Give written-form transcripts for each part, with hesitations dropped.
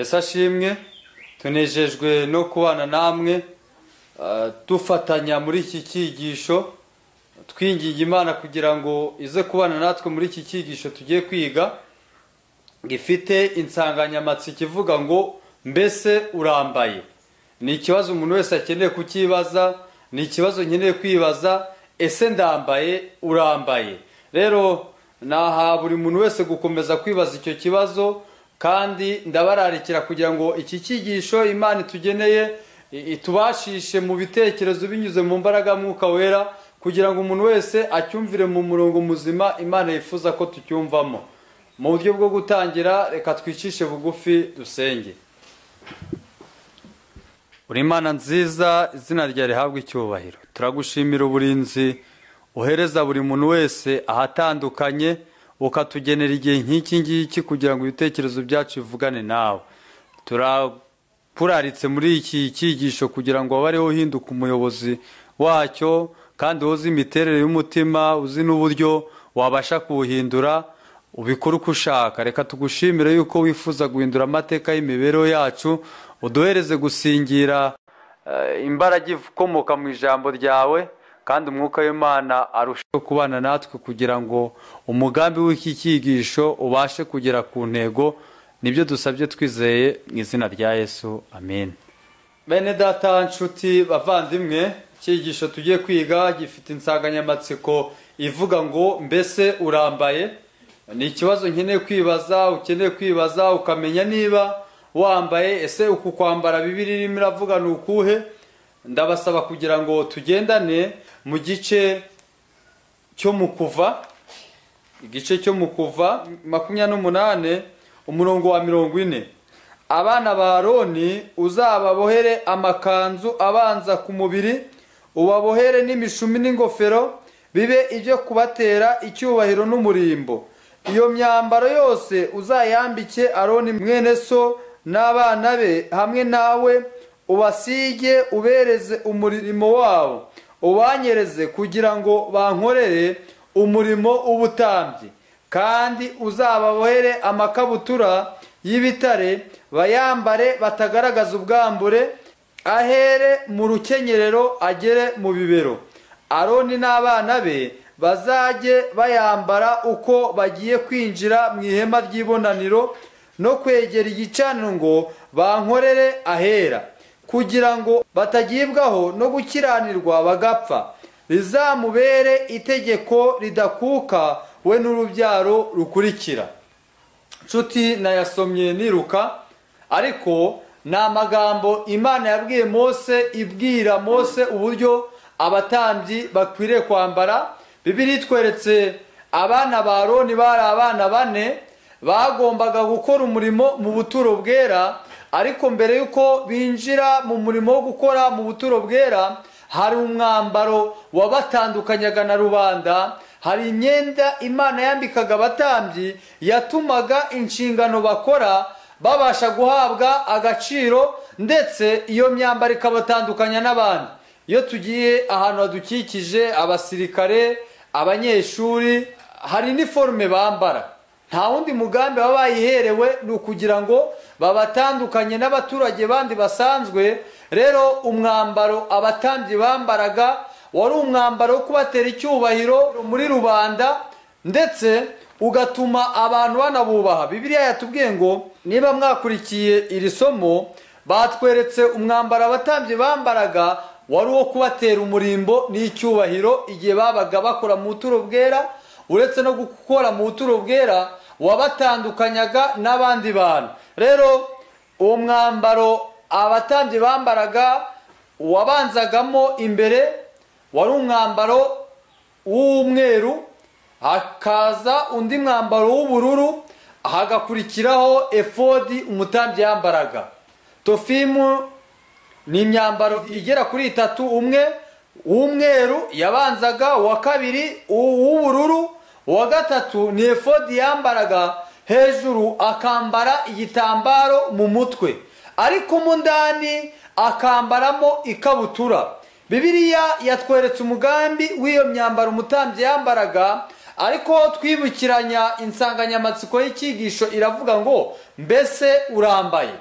Yesu ashimwe. Tunejejwe no kubana namwe dufatanya muri iki cyigisho, twinginga Imana kugira ngo ize kubana natwe muri iki cyigisho tugiye kwiga, gifite insanganyamatsiko ivuga ngo mbese urambaye. Ni ikibazo umuntu wese akeneye kukibaza, ni ikibazo nkeneye kwibaza, ese ndambaye, urambaye? Rero naha buri muntu wese gukomeza kwibaza icyo kibazo, kandi ndabararikira kugira ngo iki cyigisho Imana itugeneye itubashishe mu bitekerezo binyuze mu mbaraga Mwuka Wera, kugira ngo umuntu wese acyumvire mu murongo muzima Imana yifuza ko tucyumvamo. Mu buryo bwo gutangira, reka twicishe bugufi dusenge. Uri Imana nziza, izina ryawe rihabwe icyubahiro. Turagushimira uburinzi uhereza buri muntu wese ahatandukanye, ukatugenera igihe nk'iki ngiki kugira ngo ibitekerezo byacu bivugane nawe. Turapuraritse muri iki cyigisho kugira ngo wabareho uhinduka umuyobozi wacyo, kandi uzi imiterere y'umutima, uzi n'uburyo wabasha kuwuhindura, ubikora uko ushaka. Reka tugushimire yuko wifuza guhindura amateka y'imibereho yacu, uduhereze gusingira imbaraga ikomoka mu ijambo ryawe, kandi umwuka w'Imana arushaho kubana natwe kugira ngo umugambi w'iki cyigisho ubashe kugera ku ntego. Nibyo dusabye twizeye mu izina rya Yesu, amen. Bene data, nshuti, bavandimwe, icyigisho tugiye kwiga gifite insanganyamatsiko ivuga ngo mbese urambaye. Ni ikibazo nkeneye kwibaza, ukeneye kwibaza ukamenya niba wambaye. Ese uku kwambara Bibiliya irimo iravuga ni ukuhe? Ndabasaba kugira ngo tugendane mu gice cyo mu Kuva, igice cyo mu Kuva 28 umurongo wa 40. Abana ba Aroni uzababohere amakanzu abanza ku mubiri, ubabohere n'imishumi n'ingofero, bibe ibyo kubatera icyubahiro n'umurimbo. Iyo myambaro yose uzayambike Aroni mwene so n'abana be hamwe nawe, ubasige ubereze umurimo wabo, ubanyereze kugira ngo bankorere umurimo w'ubutambyi. Kandi uzababohere amakabutura y'ibitare, bayambare batagaragaza ubwambure, ahere mu rukenyerero agere mu bibero. Aroni n'abana be bazajye bayambara uko bagiye kwinjira mu ihema ry'ibonaniro no kwegera igicaniro ngo bankorere ahera, kugira ngo batagibwaho no gukiranirwa bagapfa. Rizamubere itegeko ridakuka we n'urubyaro rukurikira. Nshuti, nayasomye niruka, ariko ni amagambo Imana yabwiye Mose, ibwira Mose uburyo abatambyi bakwiriye kwambara. Bibiliya itweretse abana ba Aroni bari abana 4 bagombaga gukora umurimo mu buturo bwera, ariko mbere yuko binjira mu murimo wo gukora mu buturo bwera, hari umwambaro wabatandukanyaga na rubanda. Hari imyenda Imana yambikaga abatambyi yatumaga inshingano bakora babasha guhabwa agaciro, ndetse iyo myambaro ikabatandukanya n'abandi. Iyo tugiye ahantu hadukikije, abasirikare, abanyeshuri, hari iniforume bambara. Nta wundi mugambi baba bayiherewe, ni ukugira ngo babatandukanye n'abaturage bandi basanzwe. Rero umwambaro abatambyi bambaraga wari umwambaro wo kubatera icyubahiro muri rubanda, ndetse ugatuma abantu banabubaha. Bibiliya yatubwiye ngo, niba mwakurikiye iri somo, batweretse umwambaro abatambyi bambaraga wari uwo kubatera umurimbo n'icyubahiro igihe babaga bakora mu buturo bwera. Uretse no gukora mu buturo bwera, wabatandukanyaga n'abandi bantu. Rero uwo mwambaro abatambyi bambaraga wabanzagamo imbere wari umwambaro w'umweru, hakaza undi mwambaro w'ubururu, hagakurikiraho efodi umutambyi yambaraga. Tofimu ni imyambaro igera kuri 3, umwe w'umweru yabanzaga, uwa kabiri uw'ubururu, uwa gatatu ni efodi yambaraga hejuru, akambara igitambaro mu mutwe, ariko mu ndani akambaramo ikabutura. Bibiliya yatweretse umugambi w'iyo myambaro umutambyi yambaraga, ariko twibukiranya insanganyamatsiko y'icyigisho iravuga ngo mbese urambaye.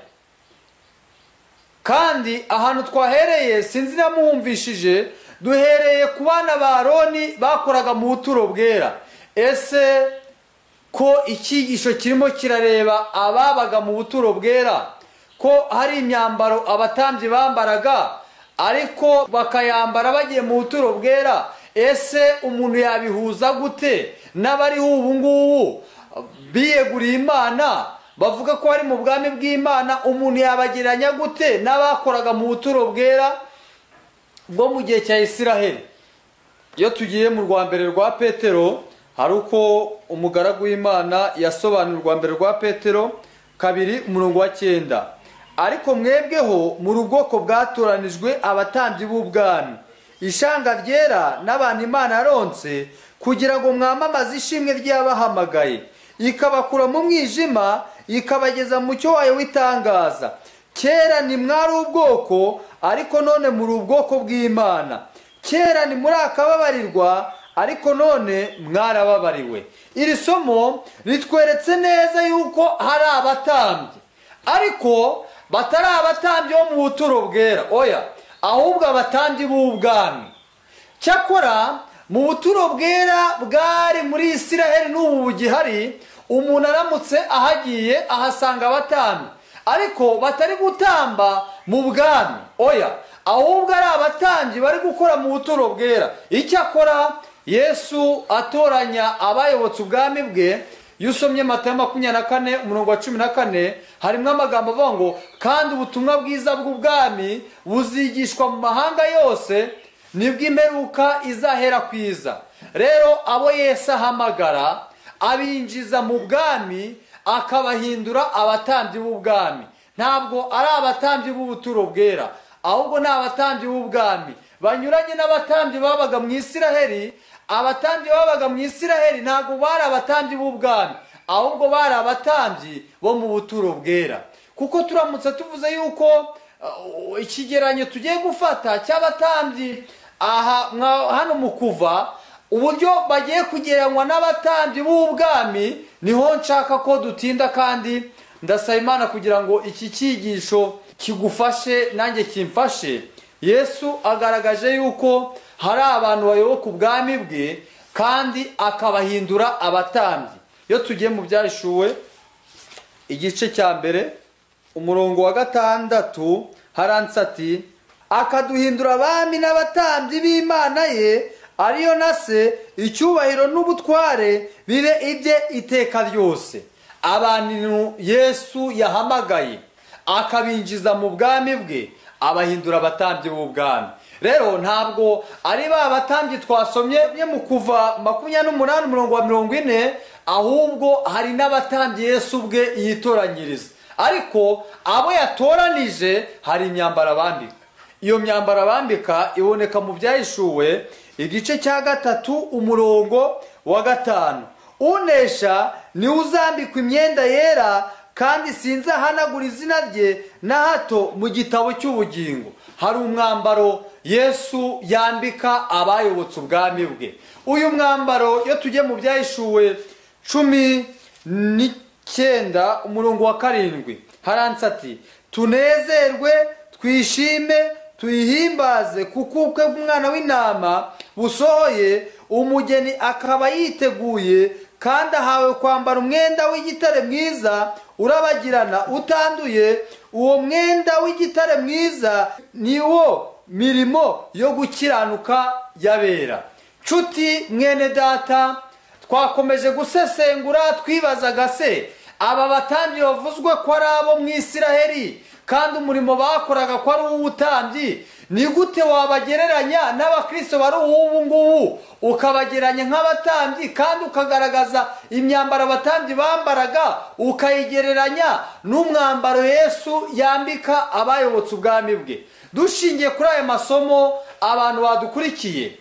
kandi ahantu twahereye sinzi namuhumvishije, duhereye ku bana ba Aroni bakoraga mu buturo bwera. Ese ko icyigisho kirimo kirareba ababaga mu buturo bwera, ko hari imyambaro abatambyi bambaraga ariko bakayambara bagiye mu buturo bwera, ese umuntu yabihuza gute n'abariho ubu ngubu biyeguriye Imana bavuga ko ari mu bwami bw'Imana? Umuntu yabagereranya gute n'abakoraga mu buturo bwera bwo mu gihe cya Isiraheli? Iyo tugiye mu rwa mbere rwa Petero, hari uko umugaragu w'Imana yasobanura urwa mbere rwa Petero 2:9, ariko mwebweho muri ubwoko bwatoranijwe, abatambyi b'ubwami, ishanga ryera n'abantu Imana yaronse, kugira ngo mwamamaze ishimwe ry'abahamagaye, ikabakura mu mwijima ikabageza mu mucyo wayo w'itangaza. Kera ni mwari ubwoko, ariko none muri ubwoko bw'Imana. Kera ni muri akababarirwa, ariko none mwarababariwe. Iri somo ritweretse neza yuko hari abatambyi, ariko batari abatambyi bo mu buturo bwera, oya, ahubwo abatambyi b'ubwami. Cyakora mu buturo bwera bwari muri Isiraheli n'ubu bugihari, umuntu aramutse ahagiye ahasanga abatambyi, ariko batari gutamba mu bwami, oya, ahubwo ari abatambyi bari gukora mu buturo bwera. Icyakora Yesu atoranya abayobotse ubwami bwe. Iyo usomye Matayo 24:14 harimo amagambo avuga ngo, kandi ubutumwa bwiza bw'ubwami buzigishwa mu mahanga yose, nibwo imperuka izahera kwiza. Rero abo Yesu ahamagara abinjiza mu bwami, akabahindura abatambyi b'ubwami. Ntabwo ari abatambyi b'ubuturo bwera, ahubwo ni abatambyi b'ubwami, banyuranye n'abatambyi babaga mu Isiraheli. Abatambyi babaga mu Isiraheli ntabwo bari abatambyi b'ubwami, ahubwo bari abatambyi bo mu buturo bwera. Kuko turamutse tuvuze yuko ikigeranyo tugiye gufata cy'abatambyi hano mu Kuva, uburyo bagiye kugereranywa n'abatambyi b'ubwami, niho nshaka ko dutinda, kandi ndasaba Imana kugira ngo iki cyigisho kigufashe nanjye kimfashe. Yesu agaragaje yuko hari abantu bayoboka ubwami bwe, kandi akabahindura abatambyi. Iyo tugiye mu Byahishuwe igice cya mbere umurongo wa 6, haranditse ati, akaduhindura abami n'abatambyi b'Imana ye, ariyo na Se, icyubahiro n'ubutware bibe ibye iteka ryose. Abantu Yesu yahamagaye akabinjiza mu bwami bwe, abahindura abatambyi b'ubwami. Rero ntabwo ari ba batambyi twasomye mu Kuva 28:40, ahubwo hari n'abatambyi Yesu ubwe yitoranyiriza. Ariko abo yatoranije hari imyambaro abambika. Iyo myambaro abambika iboneka mu Byahishuwe igice cya 3 umurongo wa 5. Unesha ni uzambikwa imyenda yera, kandi sinzahanagura izina rye na hato mu gitabo cy'ubugingo. Hari umwambaro Yesu yambika abayobotse ubwami bwe. Uyu mwambaro iyo tujye mu Byahishuwe 19 umurongo wa 7, haranditse ati, tunezerwe twishime tuyihimbaze, kuko ubukwe bw'umwana w'intama busohoye, umugeni akaba yiteguye, kandi ahawe kwambara umwenda w'igitare mwiza urabagirana utanduye. Uwo mwenda w'igitare mwiza ni wo mirimo yo gukiranuka y'abera. Nshuti mwene data, twakomeje gusesengura twibazaga, se aba batambyi bavuzwe ko ari abo mu Isiraheli, kandi umurimo bakoraga ko ari uw'ubutambyi, ni gute wabagereranya n'abakristo bari ubu ngubu, ukabageranya nk'abatambyi, kandi ukagaragaza imyambaro abatambyi bambaraga ukayigereranya n'umwambaro Yesu yambika abayobotse ubwami bwe? Dushingiye kuri aya masomo, abantu badukurikiye,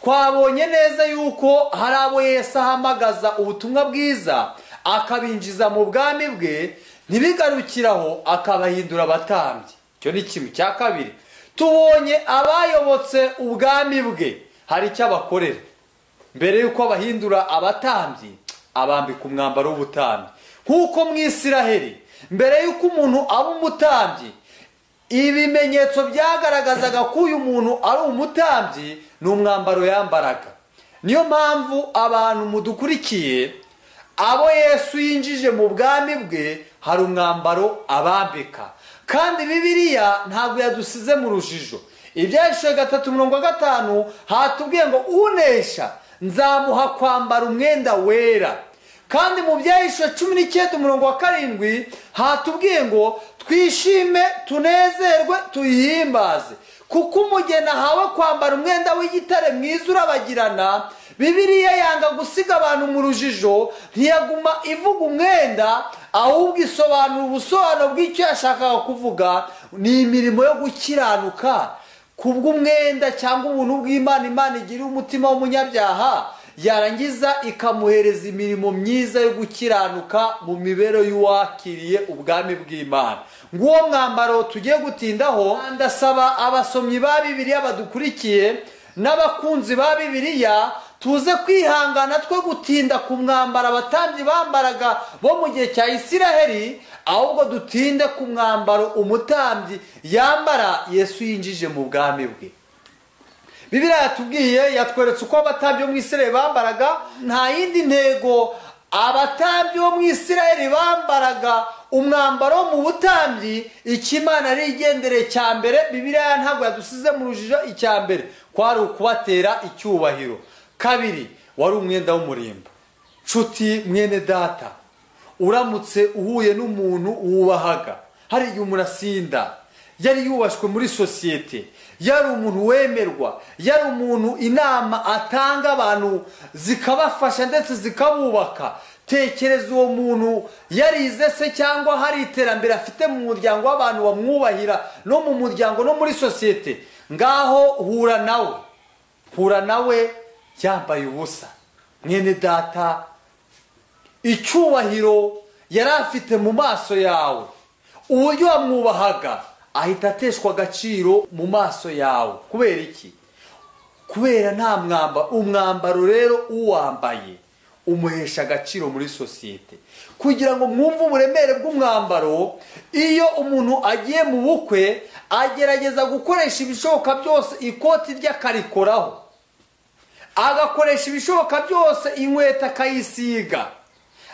twabonye neza yuko hari abo Yesu ahamagaza ubutumwa bwiza akabinjiza mu bwami bwe, ntibigarukiraho akabahindura abatambyi. Icyo ni kimwe. Cya kabiri, tubonye abayobotse ubwami bwe hari icyo abakorera. Mbere yuko abahindura abatambyi, abambika umwambaro w'ubutambyi. Nk'uko mu Isiraheli mbere yuko umuntu aba umutambyi, ibimenyetso byagaragazaga ko uyu muntu ari umutambyi ni umwambaro yambaraga. niyo mpamvu abantu mudukurikiye, abo Yesu yinjije mu bwami bwe hari umwambaro abambika, kandi Bibiliya ntabwo yadusize mu rujijo. Ibyahishwe 3:5 hatubwiye ngo unesha nzamuha kwambara umwenda wera, kandi mu byahishwe 19:7 hatubwiye ngo twishime tunezerwe tuyihimbaze, kuko umugeni ahawe kwambara umwenda w'igitare mwiza urabagirana. Bibiliya yanga gusiga abantu mu rujijo, ntiyaguma ivuga umwenda, ahubwo isobanura ubusobanuro bw'icyo yashakaga kuvuga. ni imirimo yo gukiranuka kubw'umwenda cyangwa ubuntu bw'Imana. Imana igira umutima w'umunyabyaha, yarangiza ikamuhereza imirimo myiza yo gukiranuka mu mibereho y'uwakiriye ubwami bw'Imana. Nguwo mwambaro tugiye gutindaho. Ndasaba abasomyi ba Bibiliya badukurikiye n'abakunzi ba Bibiliya tuze kwihangana twe gutinda ku mwambaro abatambyi bambaraga bo mu gihe cya Isiraheli, ahubwo dutinde ku mwambaro umutambyi yambara Yesu yinjije mu bwami bwe. Bibiliya yatubwiye, yatweretse uko abatambyi bo mu Isiraheli bambaraga. Nta yindi ntego abatambyi bo mu Isiraheli bambaraga umwambaro mu butambyi. Imana ari igendereye cya mbere, Bibiliya ntabwo yadusize mu rujijo. Icya mbere kwari ukubatera icyubahiro. Kabiri wari umwenda w'umurimbo. Nshuti mwene data, uramutse uhuye n'umuntu wubahaga, hari igihe umuntu asinda, yari yubashwe muri sosiyete, yari umuntu wemerwa, yari umuntu inama atanga abantu zikabafasha ndetse zikabubaka. Tekereza uwo muntu yarize se cyangwa hari iterambere afite mu muryango w'abantu bamwubahira, no mu muryango no muri sosiyete. Ngaho hura nawe yambaye ubusa. Mwene data, icyubahiro yari afite mu maso yawe, uburyo wamwubahaga, ahita ateshwa agaciro mu maso yawe. Kubera iki? Kubera nta mwambaro. Umwambaro rero uwambaye umuhesha agaciro muri sosiyete. Kugira ngo mwumve uburemere bw'umwambaro, iyo umuntu agiye mu bukwe agerageza gukoresha ibishoboka byose ikoti rye akarikoraho, agakoresha ibishoboka byose inkweto akayisiga,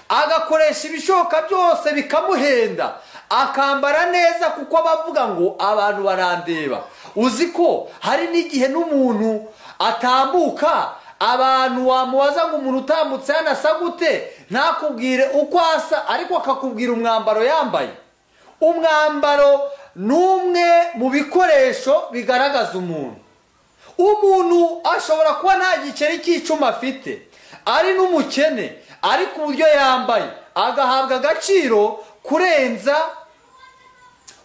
agakoresha ibishoboka byose bikamuhenda, akambara neza kuko abavuga ngo abantu barandeba. Uzi ko hari n'igihe n'umuntu atambuka, abantu wamubaza ngo umuntu utambutse yanasa gute, ntakubwire uko asa, ariko akakubwira umwambaro yambaye. Umwambaro ni umwe mu bikoresho bigaragaza umuntu. Umuntu ashobora kuba nta giceri cy'icuma afite, ari n'umukene, ariko uburyo yambaye agahabwa agaciro kurenza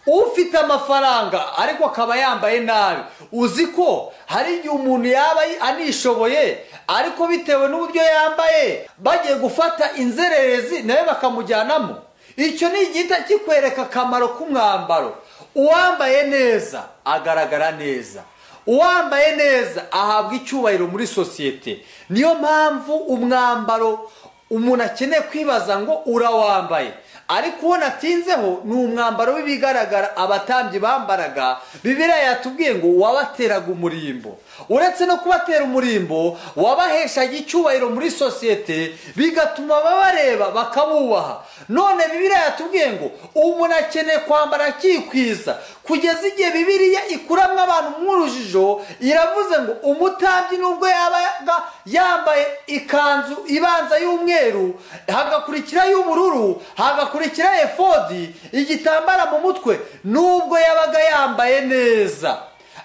ufite amafaranga ariko akaba yambaye nabi. Uzi ko hari igihe umuntu yaba anishoboye, ariko bitewe n'uburyo yambaye bagiye gufata inzererezi nawe bakamujyanamo. Icyo ni igihita kikwereka akamaro k'umwambaro. Uwambaye neza agaragara neza, uwambaye neza ahabwa icyubahiro muri sosiyete. niyo mpamvu umwambaro umuntu akeneye kwibaza ngo urawambaye. Ariko uwo natinzeho ni umwambaro w'ibigaragara abatambyi bambaraga. Bibiliya yatubwiye ngo wabateraga umurimbo. Uretse no kubatera umurimbo, wabaheshaga icyubahiro muri sosiyete, bigatuma babareba bakabubaha. None Bibiliya yatubwiye ngo umuntu akeneye kwambara akikwiza, kugeza igihe Bibiliya ikuramwo abantu mu rujijo. Iravuze ngo umutambyi nubwo yabaga yambaye ikanzu ibanza y'umweru, hagakurikira y'ubururu, hagakurikira efodi, igitambara mu mutwe, nubwo yabaga yambaye neza,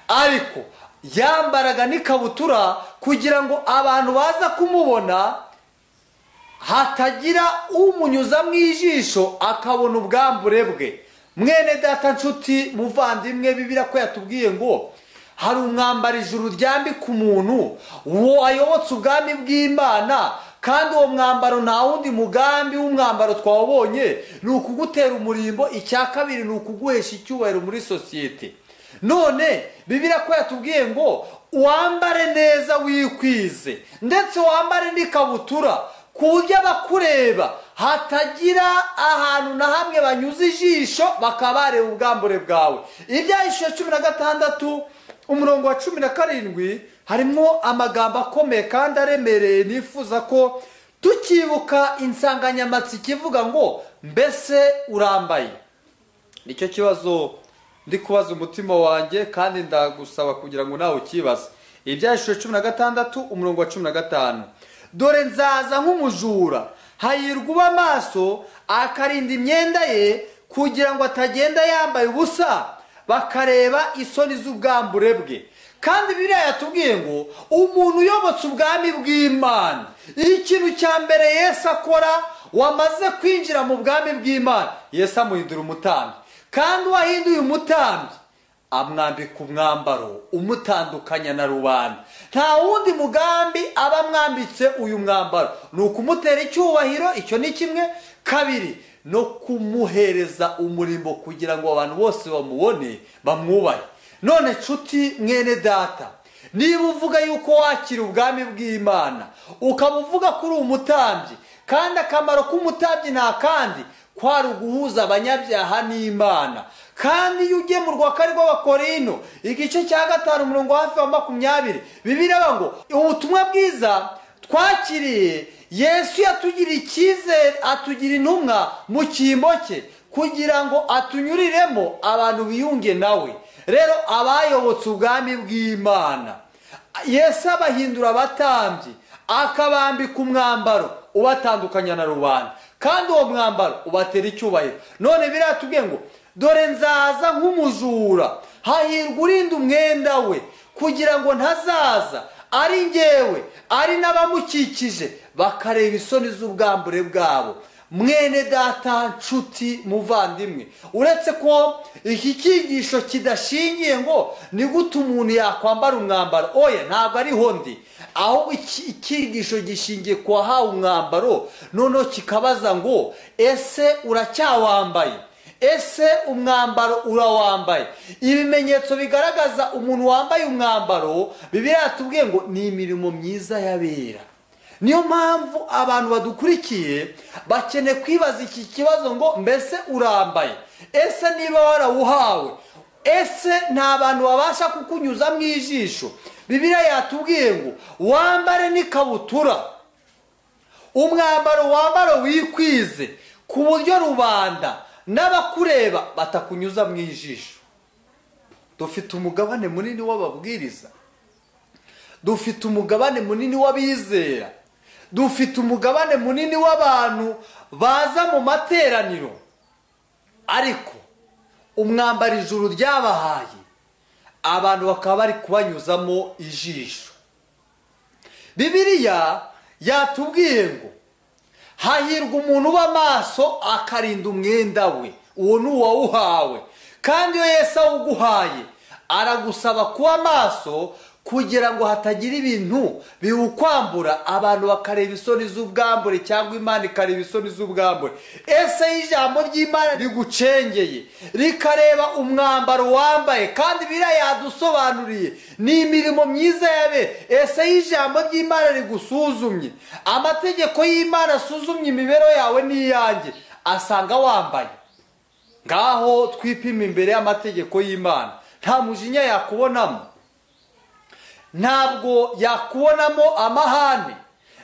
ariko yambaraga n'ikabutura kugira ngo abantu baza kumubona hatagira umunyuza mu ijisho akabona ubwambure bwe. Mwene data, nshuti, muvandimwe, Bibiliya ko yatubwiye ngo hari umwambaro ijuru ryambika umuntu wayobotse ubwami bw'Imana, kandi uwo mwambaro nta wundi mugambi w'umwambaro twawubonye ni ukugutera umurimbo. Icya kabiri ni ukuguhesha icyubahiro muri sosiyete. None Bibiliya ko yatubwiye ngo wambare neza wikwize, ndetse wambare n'ikabutura ku buryo abakureba hatagira ahantu na hamwe banyuze ijisho bakaba bareba ubwambure bwawe. Ibyahishuwe 16 umurongo wa 17 harimo amagambo akomeye kandi aremereye nifuza ko tukibuka insanganyamatsiko ivuga ngo mbese urambaye. Nicyo kibazo ndi kubaza umutima wanjye kandi ndagusaba kugira ngo nawe ukibaze. Ibyahishuwe 16 umurongo wa 15, dore nzaza nk'umujura, hahirwa uba maso akarinda imyenda ye kugira ngo atagenda yambaye ubusa bakareba isoni z'ubwambure bwe. Kandi Bibiliya yatubwiye ngo umuntu uyobotse ubwami bw'Imana, ikintu cya mbere Yesu akora, wamaze kwinjira mu bwami bw'Imana, Yesu amuhindura umutambyi. Kandi uwahinduye umutambyi amwambika umwambaro umutandukanya na rubanda. Nta wundi mugambi aba amwambitse uyu mwambaro, ni ukumutera icyubahiro, icyo ni kimwe. Kabiri, no kumuhereza umurimo kugira ngo abantu bose bamubone bamwubahe. None nshuti mwene data, niba uvuga yuko wakira ubwami bw'Imana, ukaba uvuga ko uri umutambyi, kandi akamaro k'umutambyi nta kandi kwari uguhuza abanyabyaha n'Imana. Kandi iyo ugiye mu rwakari rw'Abakorino igice cya 5 umurongo hafi wa 20, Bibiliya ngo ubutumwa bwiza twakiriye, Yesu yatugiriye icyizere, atugira intumwa mu cyimbo cye kugira ngo atunyuriremo abantu biyunge nawe. Rero abayobotse ubwami bw'Imana, Yesu abahindura abatambyi, akabambika umwambaro ubatandukanya na rubanda, kandi uwo mwambaro ubatera icyubahiro. None biratubwiye ngo dore nzaza nk'umujura, hahirwa urinda umwenda we kugira ngo ntazaza ari njyewe ari n'abamukikije bakareba isoni z'ubwambure bwabo. Mwene data, nshuti, muvandimwe, uretse ko iki cyigisho kidashingiye ngo ni gute umuntu yakwambara umwambaro, oya, ntabwo ariho ndi, ahubwo icyigisho gishingiye ku wahawe umwambaro, noneho kikabaza ngo ese uracyawambaye? Ese umwambaro urawambaye? Ibimenyetso bigaragaza umuntu wambaye umwambaro, Bibiliya yatubwiye ngo ni imirimo myiza y'abera. Niyo mpamvu abantu badukurikiye bakeneye kwibaza iki kibazo ngo mbese urambaye? Ese niba warawuhawe, ese nta bantu babasha kukunyuza mu ijisho? Bibiliya yatubwiye ngo wambare n'ikabutura, umwambaro wambare wikwize ku buryo rubanda n'abakureba batakunyuza mu ijisho. Dufite umugabane munini w'ababwiriza, dufite umugabane munini w'abizera, dufite umugabane munini w'abantu baza mu materaniro, ariko umwambaro ijuru ryabahaye abantu bakaba bari kubanyuzamo ijisho. Bibiliya yatubwiye ngo hahirwa umuntu uba maso akarinda umwenda we, uwo ni uwawuhawe. Kandi iyo Yesu awuguhaye aragusaba kuba maso kugira ngo hatagira ibintu biwukwambura, abantu bakareba isoni z'ubwambure cyangwa Imana ikareba isoni z'ubwambure. Ese ijambo ry'Imana rigucengeye rikareba umwambaro wambaye, kandi Bibiliya yadusobanuriye ni imirimo myiza yabe. Ese ijambo ry'Imana rigusuzumye, amategeko y'Imana asuzumye imibereho yawe n'iyanjye, asanga wambaye, ngaho twipima imbere y'amategeko y'Imana. Nta mujinya yakubonamo, ntabwo yakubonamo amahane,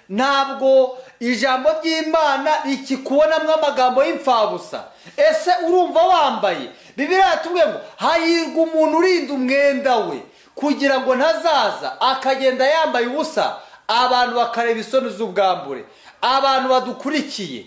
ntabwo ijambo ry'Imana rikikubonamo amagambo y'imfabusa. Ese urumva wambaye? Bibiliya yatubwiye ngo hahirwa umuntu urinda umwenda we kugira ngo ntazaza akagenda yambaye ubusa abantu bakareba isoni z'ubwambure. Abantu badukurikiye,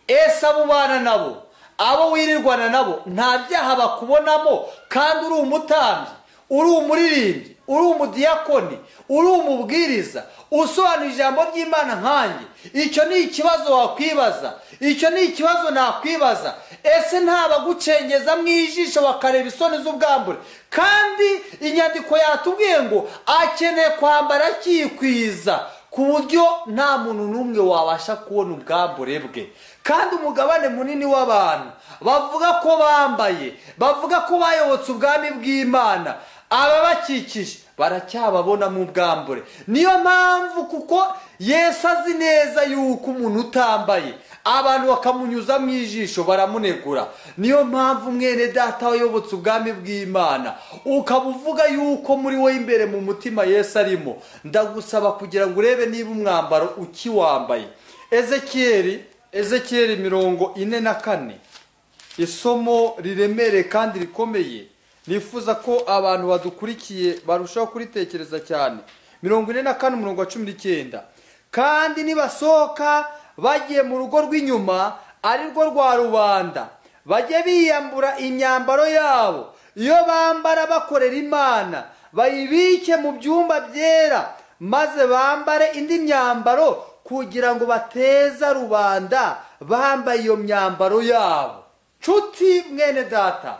ese abo ubana nabo, abo wirirwana nabo, nta byaha bakubonamo, kandi uri umutambyi, uri umuririmbyi, uri umudiyakoni, uri umubwiriza, usobanura ijambo ry'Imana nkanjye? Icyo ni ikibazo wakwibaza, icyo ni ikibazo nakwibaza. Ese ntabagucengeza mu ijisho bakareba isoni z'ubwambure? Kandi inyandiko yatubwiye ngo akeneye kwambara akikwiza ku buryo nta muntu n'umwe wabasha kubona ubwambure bwe. Kandi umugabane munini w'abantu bavuga ko bambaye, bavuga ko bayobotse ubwami bw'Imana, ababakikije baracyababona mu bwambure. Niyo mpamvu kuko Yesu azi neza yuko umuntu utambaye abantu bakamunyuza mu ijisho baramunegura. Niyo mpamvu mwene data wayobotse ubwami bw'Imana ukaba uvuga yuko muri we imbere mu mutima Yesu arimo, ndagusaba kugira ngo urebe niba umwambaro ukiwambaye. Ezekiyeli 44, isomo riremere kandi rikomeye nifuza ko abantu badukurikiye barushaho kuritekereza cyane. 44:19, kandi nibasohoka bagiye mu rugo rw'inyuma ari rwo rwa rubanda, bajye biyambura imyambaro yabo iyo bambara bakorera Imana, bayibike mu byumba byera, maze bambare indi myambaro kugira ngo bateza rubanda bambaye iyo myambaro yabo. Nshuti mwene data,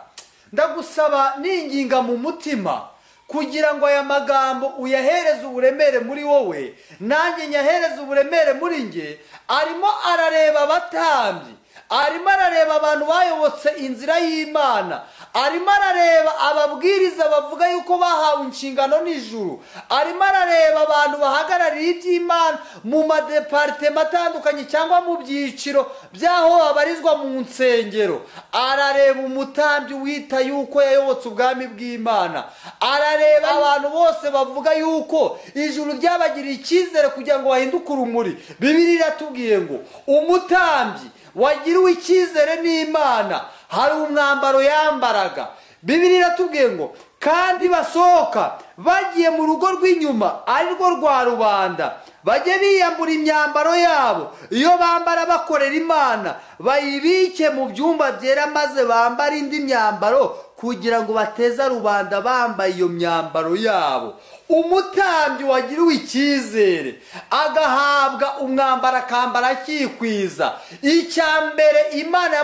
ndagusaba ninginga mu mutima kugira ngo aya magambo uyahereze uburemere muri wowe, nanjye nyahereze uburemere muri nge. Arimo arareba abatambyi, arimo arareba abantu bayobotse inzira y'Imana, arimo arareba ababwiriza bavuga yuko bahawe inshingano n'ijuru, arimo arareba abantu bahagarariye iby'Imana mu madepartema atandukanye cyangwa mu byiciro by'aho babarizwa mu nsengero. Arareba umutambyi wita yuko yayobotse ubwami bw'Imana, arareba abantu bose bavuga yuko ijuru ryabagiriye icyizere kugira ngo bahinduke urumuri. Bibiliya iratubwiye ngo umutambyi wagiriwe icyizere n'Imana hari umwambaro yambaraga. Bibiliya iratubwiye ngo kandi basohoka bagiye mu rugo rw'inyuma ari rwo rwa rubanda, bajye biyambura imyambaro yabo iyo bambara bakorera Imana, bayibike mu byumba byera, maze bambare indi myambaro kugira ngo bateze rubanda bambaye iyo myambaro yabo. Umutambyi wagiriwe icyizere agahabwa umwambaro akambara akikwiza, icya mbere Imana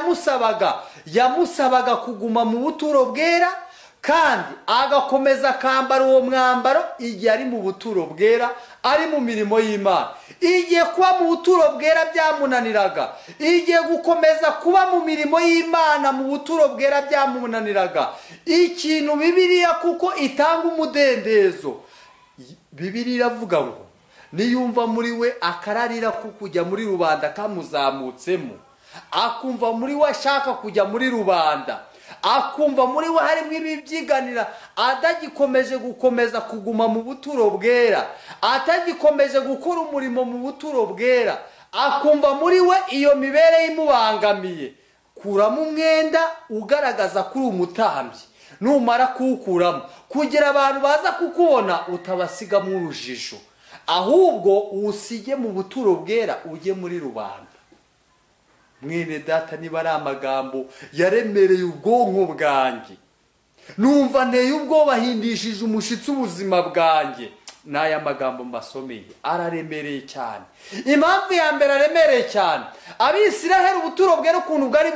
yamusabaga kuguma mu buturo bwera, kandi agakomeza akambara uwo mwambaro igihe ari mu buturo bwera, ari mu mirimo y'Imana. Igihe kuba mu buturo bwera byamunaniraga, igihe gukomeza kuba mu mirimo y'Imana mu buturo bwera byamunaniraga, ikintu Bibiliya kuko itanga umudendezo, Bibiliya iravuga ngo niyumva muri we akararira ko kujya muri rubanda kamuzamutsemo, akumva muri we ashaka kujya muri rubanda, akumva muri we harimo ibibyiganira, atagikomeje gukomeza kuguma mu buturo bwera, atagikomeje gukora umurimo mu buturo bwera, akumva muri we iyo mibereho imubangamiye, kuramo umwenda ugaragaza kuri umutambyi. Numara kuwukuramo kugira abantu baza kukubona utabasigamo urujijo, ahubwo uwusige mu buturo bwera ujye muri rubanda. Mwene data, niba ari amagambo yaremereye ubwonko bwanjye, numva nteye ubwoba, hindishije umushitsi ubuzima bwanjye, n'aya magambo mbasomeye araremereye cyane. Impamvu ya mbere aremereye cyane, Abisiraheli ubuturo bwera ukuntu bwari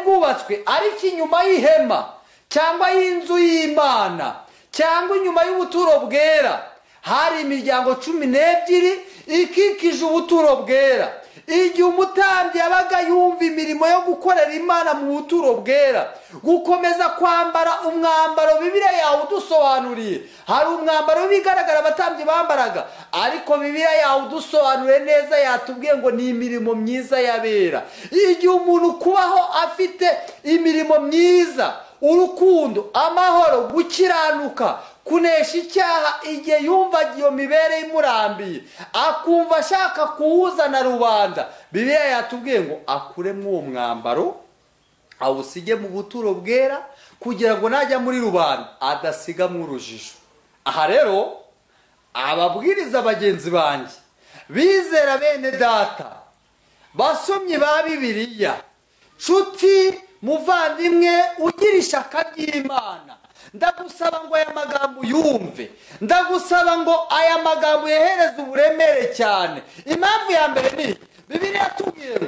bwubatswe ariko inyuma y'ihema cyangwa y'inzu y'Imana cyangwa inyuma y'ubuturo bwera hari imiryango 12 ikikije ubuturo bwera. Igihe umutambyi yabaga yumva imirimo yo gukorera Imana mu buturo bwera, gukomeza kwambara umwambaro Bibiliya yawe udusobanuriye, hari umwambaro bigaragara abatambyi bambaraga, ariko Bibiliya yawe udusobanuriye neza yatubwiye ngo ni imirimo myiza yabera. Igihe umuntu kubaho afite imirimo myiza, urukundo, amahoro, gukiranuka, kunesha icyaha, igihe yumva iyo mibereho imurambiye akumva ashaka kuwuzana rubanda, Bibiliya yatubwiye ngo akuremo uwo mwambaro awusige mu buturo bwera kugira ngo najya muri rubanda adasigamo urujijo. Aha rero ababwiriza bagenzi banjye, bizera bene data, basomyi ba Bibiliya, nshuti muvandimwe ugira ishaka ry'Imana, ndagusaba ngo aya magambo yumve, ndagusaba ngo aya magambo yehereze uburemere cyane. Impamvu ya mbere ni Bibiliya yatubwiye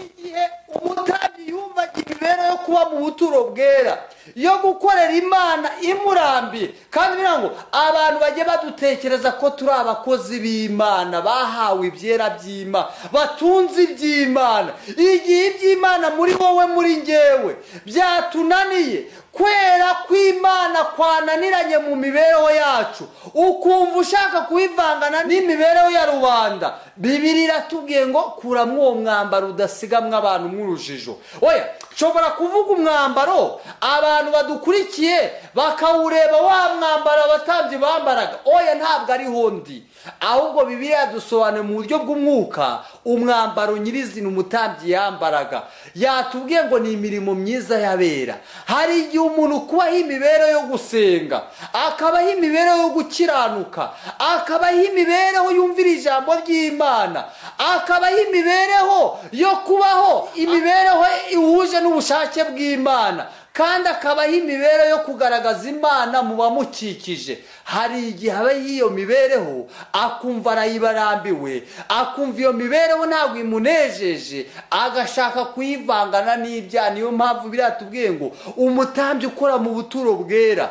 igihe umutambyi yumva imibereho yo kuba mu buturo bwera, yo gukorera Imana imurambiye, kandi bira ngo abantu bajye badutekereza ko turi abakozi b'Imana bahawe ibyera by'Imana, batunze iby'Imana. Igihe iby'Imana muri wowe muri ngewe byatunaniye kwera kw'Imana kwananiranye mu mibereho yacu, ukumva ushaka kubivangana n'imibereho ya rubanda, Bibiliya iratubwiye ngo kuramwo uwo mwambaro udasigamwo abantu mw'urujijo. Oya, nshobora kuvuga umwambaro abantu badukurikiye bakawureba, wa mwambaro abatambyi bambaraga. Oya, ntabwo ariho ndi, ahubwo Bibiliya yadusobanuye mu buryo bw'umwuka umwambaro nyirizina umutambyi yambaraga. Yatubwiye ngo ni imirimo myiza y'abera. Hari igihe umuntu kubaho imibereho yo gusenga, akabaho imibereho yo gukiranuka, akabaho imibereho yumvira ijambo ry'Imana, akabaho imibereho yo kubaho imibereho ihuje n'ubushake bw'Imana, kandi akabaho imibereho yo kugaragaza Imana mu bamukikije. Hari igihe habaho iyo mibereho akumva arayibarambiwe, akumva iyo mibereho ntabwo imunejeje, agashaka kuyivangana n'ibyaha. Niyo mpamvu biratubwiye ngo umutambyi ukora mu buturo bwera,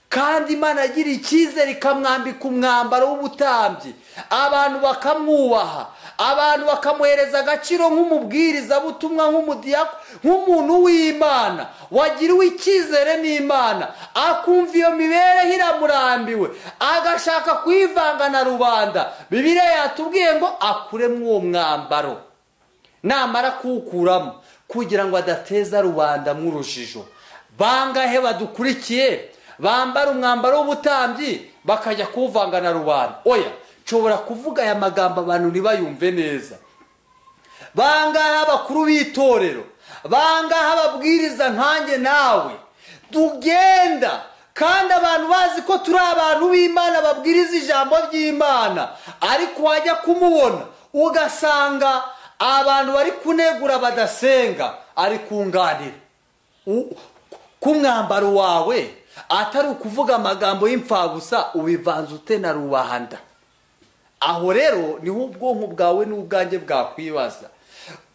kandi Imana agira icyizere ikamwambika umwambaro w'ubutambyi, abantu bakamwubaha, abantu bakamuhereza agaciro nk'umubwirizabutumwa, nk'umudiyako, nk'umuntu w'Imana wagiriwe icyizere n'Imana, akumva iyo mibereho iramurambiwe, agashaka kuyivanga na rubanda. Bibiliya yatubwiye ngo akuremo uwo mwambaro, namara kuwukuramo kugira ngo adateza rubanda mw'urujijo. Bangahe badukurikiye bambara umwambaro w'ubutambyi bakajya kuwuvanga na rubanda? Oya, nshobora kuvuga aya magambo abantu ntibayumve neza. Bangahe abakuru b'itorero, bangahe ababwiriza nkanjye nawe tugenda, kandi abantu bazi ko turi abantu b'Imana babwiriza ijambo ry'Imana, ariko wajya kumubona ugasanga abantu bari kunegura badasenga, ari kunganira ku mwambaro wawe, atari ukuvuga amagambo y'imfabusa ubivanze ute na rubanda. Aho rero niho ubwonko bwawe n'ubwanjye bwakwibaza.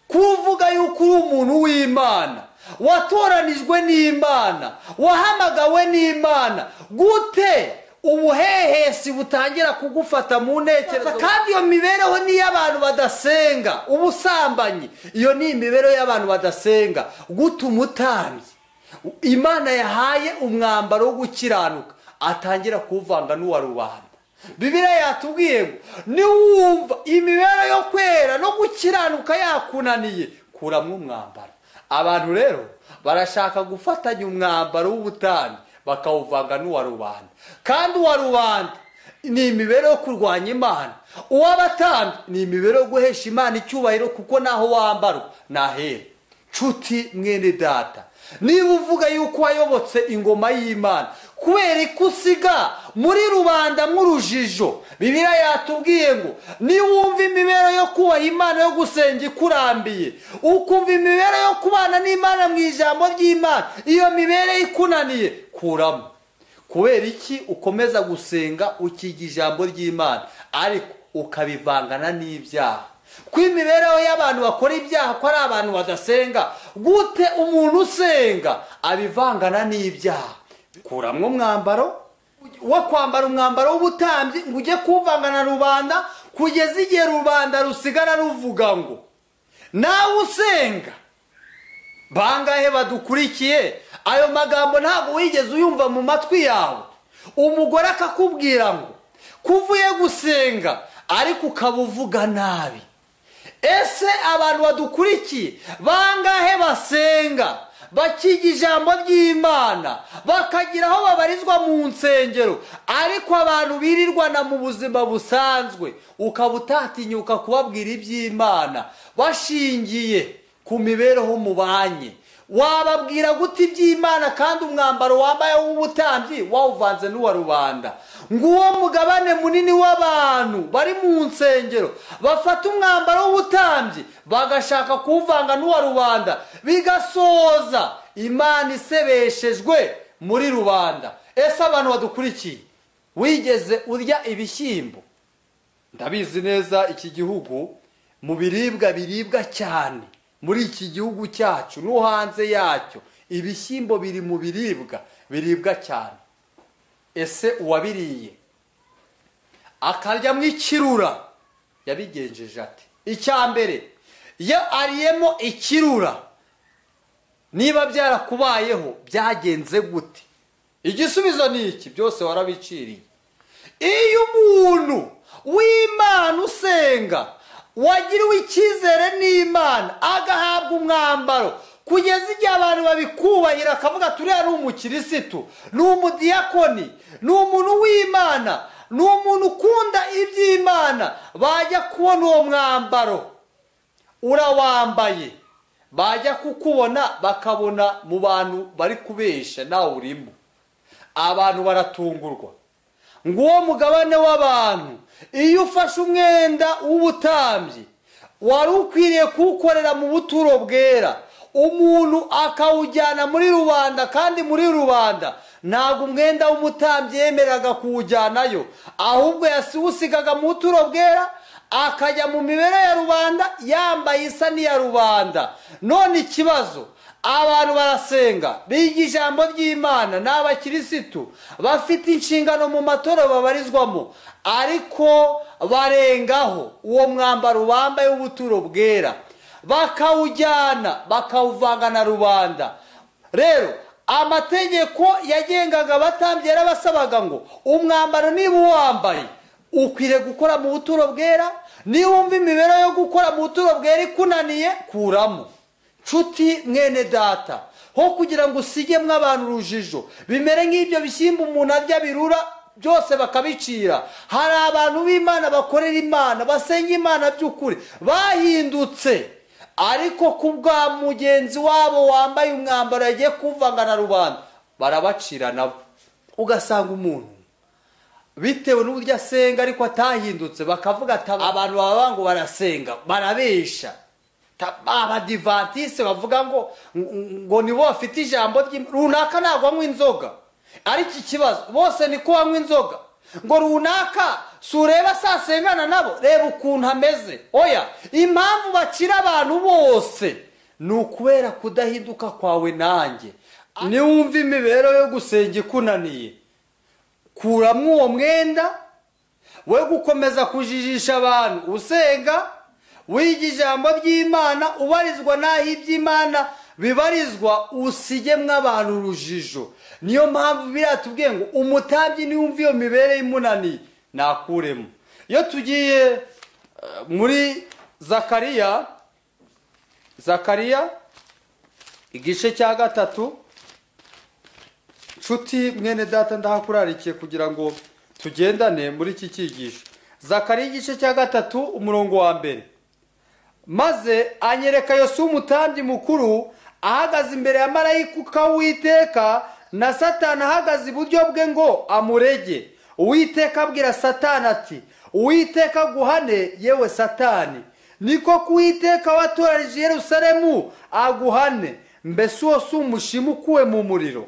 Kuvuga yuko uri umuntu w'Imana, watoranijwe n'Imana, wahamagawe n'Imana, gute ubuhehesi butangira kugufata mu ntekerezo? Kandi iyo mibereho ni y'abantu badasenga. Ubusambanyi, iyo ni imibereho y'abantu badasenga. Gute umutambyi Imana yahaye umwambaro wo gukiranuka atangira kuwuvanga n'uwa rubanda? Bibiliya yatubwiye ngo niwumva imibereho yo kwera no gukiranuka yakunaniye, kuramwo umwambaro. Abantu rero barashaka gufatanya umwambaro w'ubutambyi bakawuvanga n'uwa rubanda, kandi uwa rubanda ni imibereho yo kurwanya Imana, uw'abatambyi ni imibereho yo guhesha Imana icyubahiro, kuko naho wambarwa nahera. Nshuti mwene data, niba uvuga yuko wayobotse ingoma y'Imana, kubera ko usiga muri rubanda mw'urujijo, Bibiliya yatubwiye ngo niwumva imibereho yo kubaha Imana yo gusenga ikurambiye, ukumva imibereho yo kubana n'Imana mu ijambo ry'Imana, iyo mibereho ikunaniye, kuramo. Kubera iki ukomeza gusenga ukiga ijambo ry'Imana ariko ukabivangana n'ibyaha? Ko imibereho y'abantu bakora ibyaha ko ari abantu badasenga, gute umuntu usenga abivangana n'ibyaha? Kuramwo umwambaro wo kwambara umwambaro w'ubutambyi ngo ujye kuwuvangana na rubanda, kugeza igihe rubanda rusigara ruvuga ngo nawe usenga. Bangahe badukurikiye ayo magambo ntabwo wigeze uyumva mu matwi yawe? Umugore akakubwira ngo kuvuye gusenga ariko ukabuvuga nabi. Ese abantu badukurikiye bangahe basenga bakiga ijambo ry'Imana, bakagira aho babarizwa mu nsengero, ariko abantu birirwana mu buzima busanzwe, ukaba utatinyuka kubabwira iby'Imana bashingiye ku mibereho mubanye? Wababwira gute iby'Imana kandi umwambaro wambaye w'ubutambyi wawuvanze n'uwa rubanda? Nguwo mugabane munini w'abantu bari mu nsengero bafata umwambaro w'ubutambyi bagashaka kuwuvanga n'uwa rubanda, bigasoza Imana isebeshejwe muri rubanda. Ese abantu badukurikiye, wigeze urya ibishyimbo? Ndabizi neza iki gihugu mu biribwa biribwa cyane muri iki gihugu cyacu no hanze yacyo, ibishyimbo biri mu biribwa cyane. Ese uwabiriye akaryamo ikirura yabigenjeje ate? Icya mbere, iyo ariyemo ikirura niba byarakubayeho byagenze gute? Igisubizo ni iki, byose warabiciriye. Iyo umuntu w'Imana usenga wagiriwe icyizere n'Imana agahabwa umwambaro kugeza igihe abantu babikubahira akavuga turiya ni umukirisitu, ni umudiyakoni, ni umuntu w'Imana, ni umuntu ukunda iby'Imana, bajya kubona uwo mwambaro urawambaye, bajya kukubona bakabona mu bantu bari kubesha nawe urimo, abantu baratungurwa. ngo uwo mugabane w'abantu iyo ufashe umwenda w'ubutambyi wari ukwiriye kuwukorera mu buturo bwera, umuntu akawujyana muri rubanda, kandi muri rubanda ntabwo umwenda w'umutambyi yemeraga kuwujyanayo, ahubwo yasiwusigaga mu buturo bwera akajya mu mibere ya rubanda yambaye isa n'iya rubanda. None ikibazo, abantu barasenga biga ijambo ry'Imana, ni abakirisitu bafite inshingano mu matorero babarizwamo, ariko barengaho uwo mwambaro bambaye w'ubuturo bwera bakawujyana bakawuvanga na rubanda. Rero amategeko yagengaga abatambyi yarabasabaga ngo umwambaro niba uwambaye ukwiriye gukora mu buturo bwera, niba wumva imibereho yo gukora mu buturo bwera ikunaniye kuramo. Nshuti mwene data, ho kugira ngo usigemo abantu urujijo bimere nk'ibyo bishyimbo umuntu arya birura byose bakabicira. Hari abantu b'Imana bakorera Imana, basenga Imana by'ukuri, bahindutse, ariko ku bwa mugenzi wabo wambaye umwambaro yagiye kuvanga na rubanda barabacira nabo. Ugasanga umuntu bitewe n'uburyo asenga ariko atahindutse, bakavuga ati abantu baba ngo barasenga barabesha. Abadivantisite bavuga ngo nibo bafite ijambo runaka, ntabwo anywa inzoga, ariko ikibazo bose ni ko banywa inzoga. Ngo runaka si ureba sasengana nabo, reba ukuntu ameze. Oya, impamvu bacira abantu bose ni ukubera kudahinduka kwawe nanjye. Niwumva imibereho yo gusenga ikunaniye, kuramo uwo mwenda, we gukomeza kujijisha abantu usenga, wiga ijambo ry'Imana, ubarizwa n'aho iby'Imana bibarizwa, usigemo abantu urujijo. Niyo mpamvu biratubwiye ngo umutambyi niwumva iyo mibereho imunaniye nakuremo. Iyo tugiye muri Zakariya igice cya 3, nshuti mwene data ndahakurarikiye kugira ngo tugendane muri iki cyigisho. Zakariya igice cya 3 umurongo wa 1. Maze anyereka Yosuwa umutambyi mukuru ahagaze imbere ya marayika w'Uwiteka, na Satani ahagaze iburyo bwe ngo amurege. Uwiteka abwira Satani ati, Uwiteka aguhane yewe Satani, niko ku Uwiteka watoranyije Yerusalemu aguhane, mbese uwo si umushima ukuwe mu muriro?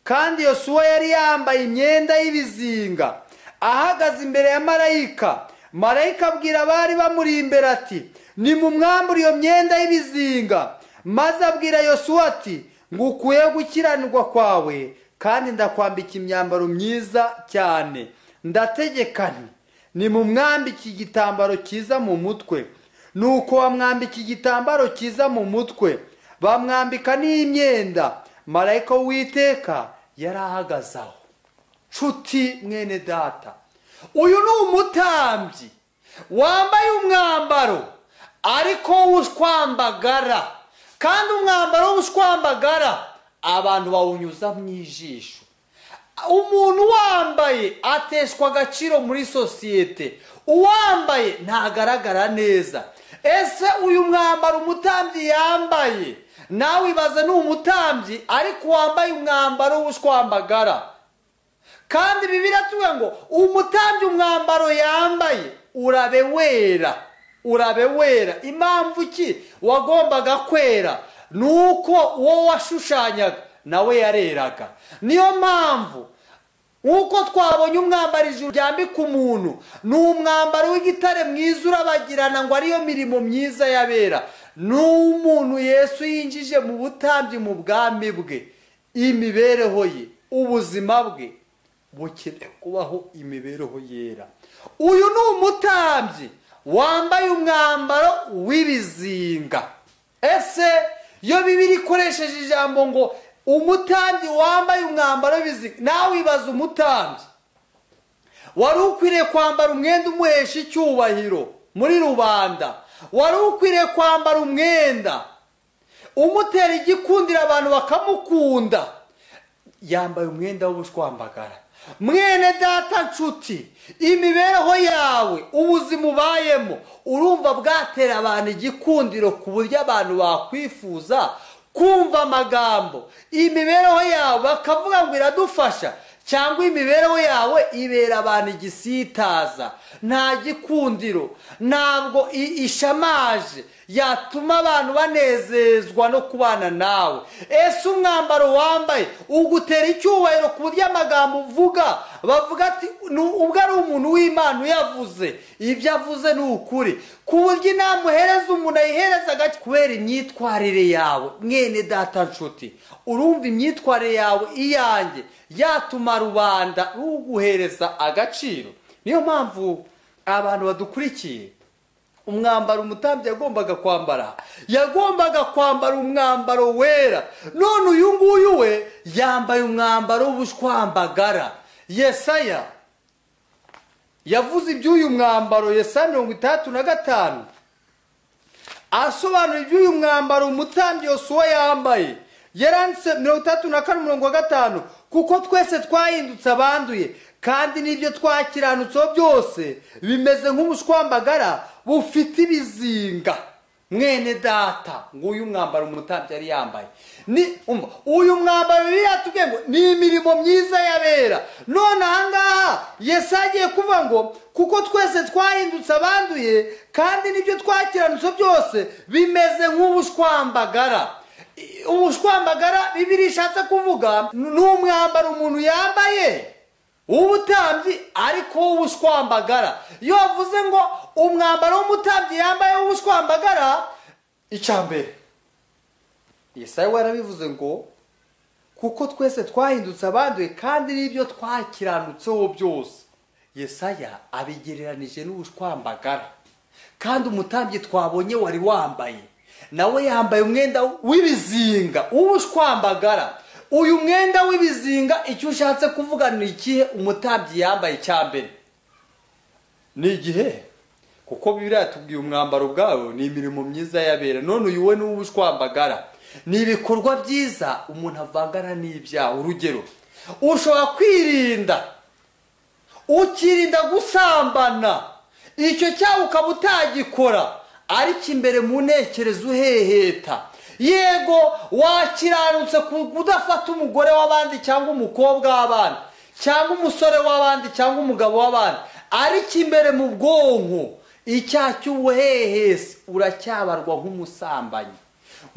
Kandi Yosuwa yari yambaye imyenda y'ibizinga ahagaze imbere ya marayika. Marayika abwira abari bamuri imbere ati, nimumwambure iyo myenda y'ibizinga. Maze abwira Yosuwa ati, ngukuye gukiranirwa kwawe, kandi ndakwambika imyambaro myiza cyane. Ndategeka nti, nimumwambike igitambaro cyiza mu mutwe. Nuko bamwambika igitambaro cyiza mu mutwe, bamwambika n'imyenda. Marayika w'Uwiteka yari ahagaze aho. Nshuti mwene data, uyu ni umutambyi wambaye umwambaro ariko w'ushwambagara, kandi umwambaro w'ushwambagara abantu bawunyuza mu ijisho. Umuntu wambaye ateshwa agaciro muri sosiyete, uwambaye ntagaragara neza. Ese uyu mwambaro umutambyi yambaye, nawe ibaze ni umutambyi ariko wambaye umwambaro w'ushwambagara. Kandi Bibiliya tuvuga ngo umutambyi umwambaro yambaye urabe wera, urabe wera. Impamvu ki wagombaga kwera? Nuko uwo washushanyaga nawe yareraga. Niyo mpamvu nkuko twabonye umwambaro ijuru ryambika umuntu, ni umwambaro w'igitare mwiza urabagirana ngo ariyo mirimo myiza yabera. N'umuntu Yesu yinjije mu butambyi mu bwami bwe, imibereho ye, ubuzima bwe bukeneye kubaho imibereho yera. Uyu ni umutambyi wambaye umwambaro w'ibizinga. Ese iyo bibiri ikoresheje ijambo ngo umutambyi wambaye umwambaro w'ibizinga, nawe wibaza umutambyi wari ukwiriye kwambara umwenda umuhesha icyubahiro muri rubanda, wari ukwiriye kwambara umwenda umutera igikundiro abantu bakamukunda, yambaye umwenda w'ubushwambagara. Mwene data nshuti, imibereho yawe, ubuzima ubayemo, urumva bwatera abantu igikundiro ku buryo abantu bakwifuza kumva amagambo imibereho yawe bakavuga ngo iradufasha, cyangwa imibereho yawe ibera abantu igisitaza, nta gikundiro, ntabwo ishamaje yatuma abantu banezezwa no kubana nawe. Ese umwambaro wambaye ugutera icyubahiro ku buryo amagambo uvuga bavuga ati ubwo ari umuntu w'Imana uyavuze, ibyo avuze ni ukuri, ku buryo inama uhereza umuntu ayihereza agaciro kubera imyitwarire yawe. Mwene data nshuti, urumva imyitwarire yawe iyanjye yatuma rubanda ruguhereza agaciro. Niyo mpamvu abantu badukurikiye, umwambaro umutambyi yagombaga kwambara umwambaro wera. None uyu nguyu we yambaye umwambaro w'ubushwambagara. Yesaya yavuze iby'uyu mwambaro, Yesaya 35 asobanura iby'uyu mwambaro umutambyi Yosuwa yambaye. Yaranditse 34:5, kuko twese twahindutse abanduye, kandi n'ibyo twakiranutseho byose bimeze nk'ubushwambagara bufite ibizinga. Mwene data, nguyu mwambaro umutambyi yari yambaye. Uyu mwambaro yatubwiye ngo ni imirimo myiza y'abera. None ahangaha Yesaya agiye kuvuga ngo kuko twese twahindutse abanduye, kandi n'ibyo twakiranutseho byose bimeze nk'ubushwambagara. Ubushwambagara Bibiliya ishatse kuvuga ni umwambaro umuntu yambaye w'ubutambyi ariko w'ubushwambagara. Iyo wavuze ngo umwambaro w'umutambyi yambaye w'ubushwambagara, icyambere Yesaya warabivuze ngo kuko twese twahindutse abanduye, kandi n'ibyo twakiranutseho byose. Yesaya abigereranije n'ubushwambagara, kandi umutambyi twabonye wari wambaye nawe yambaye umwenda w'ibizinga w'ubushwambagara. Uyu mwenda w'ibizinga icyo ushatse kuvuga ni ikihe umutambyi yambaye? Cyambere ni igihe, kuko Bibiliya yatubwiye umwambaro bwawe ni imirimo myiza y'abera. None uyu we n'ubushwambagara ni ibikorwa byiza umuntu avangana n'ibyaha. Urugero, ushobora kwirinda, ukirinda gusambana, icyo cyaha ukaba utagikora, ariko imbere mu ntekerezo uheheta. Yego wakiranutse kudafata umugore w'abandi cyangwa umukobwa w'abandi cyangwa umusore w'abandi cyangwa umugabo w'abandi, ariko imbere mu bwonko icyaha cy'ubuhehesi uracyabarwa nk'umusambanyi.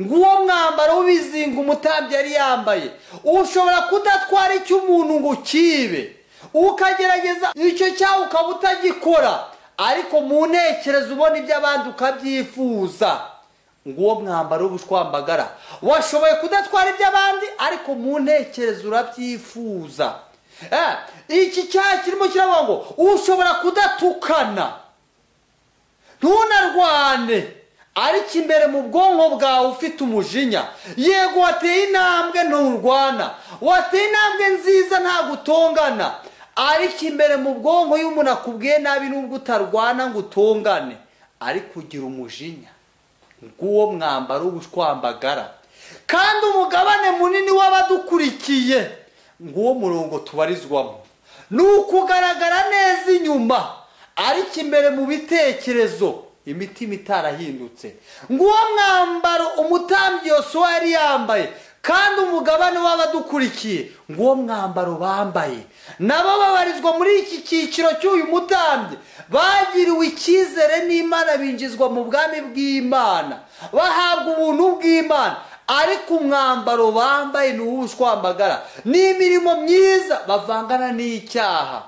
Nguwo mwambaro w'ibizinga umutambyi yari yambaye. Ushobora kudatwara icyo umuntu ngo kibe, ukagerageza icyo cyaha ukaba utagikora, ariko mu ntekerezo ubona iby'abandi ukabyifuza. Nguwo mwambaro w'ubushwambagara. Washoboye kudatwara iby'abandi, ariko mu ntekerezo urabyifuza. Iki cyaha kirimo kiravuga ngo ushobora kudatukana, ntunarwane, ariko imbere mu bwonko bwawe ufite umujinya. Yego wateye intambwe nturwana, wateye intambwe nziza ntabwo utongana, ariko imbere mu bwonko iyo umuntu akubwiye nabi nubwo utarwana ngo utongane, ariko ugira umujinya. Nguwo mwambaro w'ubushwambagara. Kandi umugabane munini w'abadukurikiye, nguwo murongo tubarizwamo, ni ukugaragara neza inyuma, ariko imbere mu bitekerezo imitima itarahindutse. Nguwo mwambaro umutambyi Yosuwa yari yambaye, kandi umugabane w'abadukurikiye nguwo mwambaro bambaye. Nabo babarizwa muri iki cyiciro cy'uyu mutambyi, bagiriwe icyizere n'Imana, binjizwa mu bwami bw'Imana, bahabwa ubuntu bw'Imana, ariko umwambaro bambaye ni uw'ubushwambagara, ni imirimo myiza bavangana n'icyaha.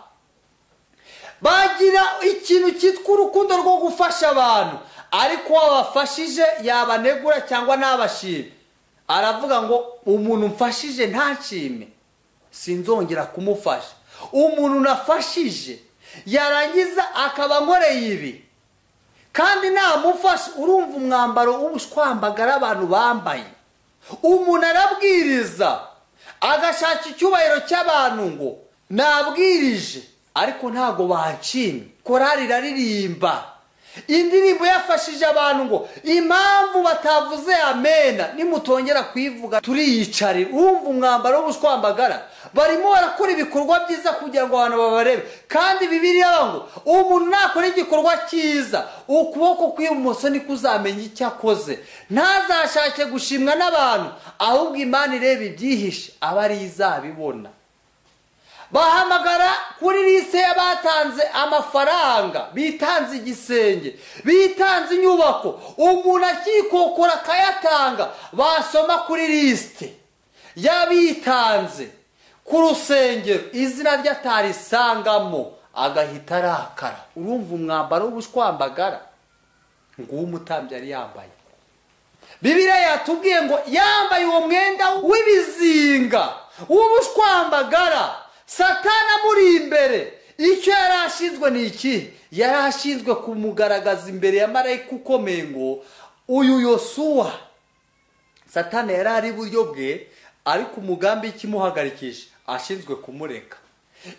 Bagira ikintu cyitwa urukundo rwo gufasha abantu, ariko wabafashije yabanegura cyangwa ntabashime. Aravuga ngo umuntu mfashije ntashime, sinzongera kumufasha. Umuntu nafashije yarangiza akaba nkoreye ibi, kandi namufasha. Urumva umwambaro w'ubushwambagara abantu bambaye. umuntu arabwiriza agashaka icyubahiro cy'abantu ngo nabwirije ariko ntago banshimye. korari iraririmba indirimbo yafashije abantu ngo impamvu batavuze amena nimutongera kuyivuga turiyicarira. urumva umwambaro w'ubushwambagara barimo barakora ibikorwa byiza kugira ngo abantu babarebe. kandi Bibiliya ngo umuntu nakora igikorwa cyiza ukuboko kw'ibumoso niko uzamenya icyo akoze. ntazashake gushimwa n'abantu ahubwo Imana ireba ibyihishe aba ari izabibona. bahamagara kuri lise y'abatanze amafaranga, bitanze igisenge, bitanze inyubako, umuntu akikokora akayatanga. basoma kuri lisite y'abitanze ku rusengero izina rye atarisangamo agahita arakara. urumva umwambaro w'ubushwambagara nguwo umutambyi yari yambaye. Bibiliya yatubwiye ngo yambaye uwo mwenda w'ibizinga w'ubushwambagara. Satani amuri imbere. icyo yari ashinzwe ni iki? yari ashinzwe kumugaragaza imbere ya marayika ukomeye ngo uyu Yosuwa. Satani yari ari iburyo bwe ariko umugambi ikimuhagarikisha ashinzwe kumureka.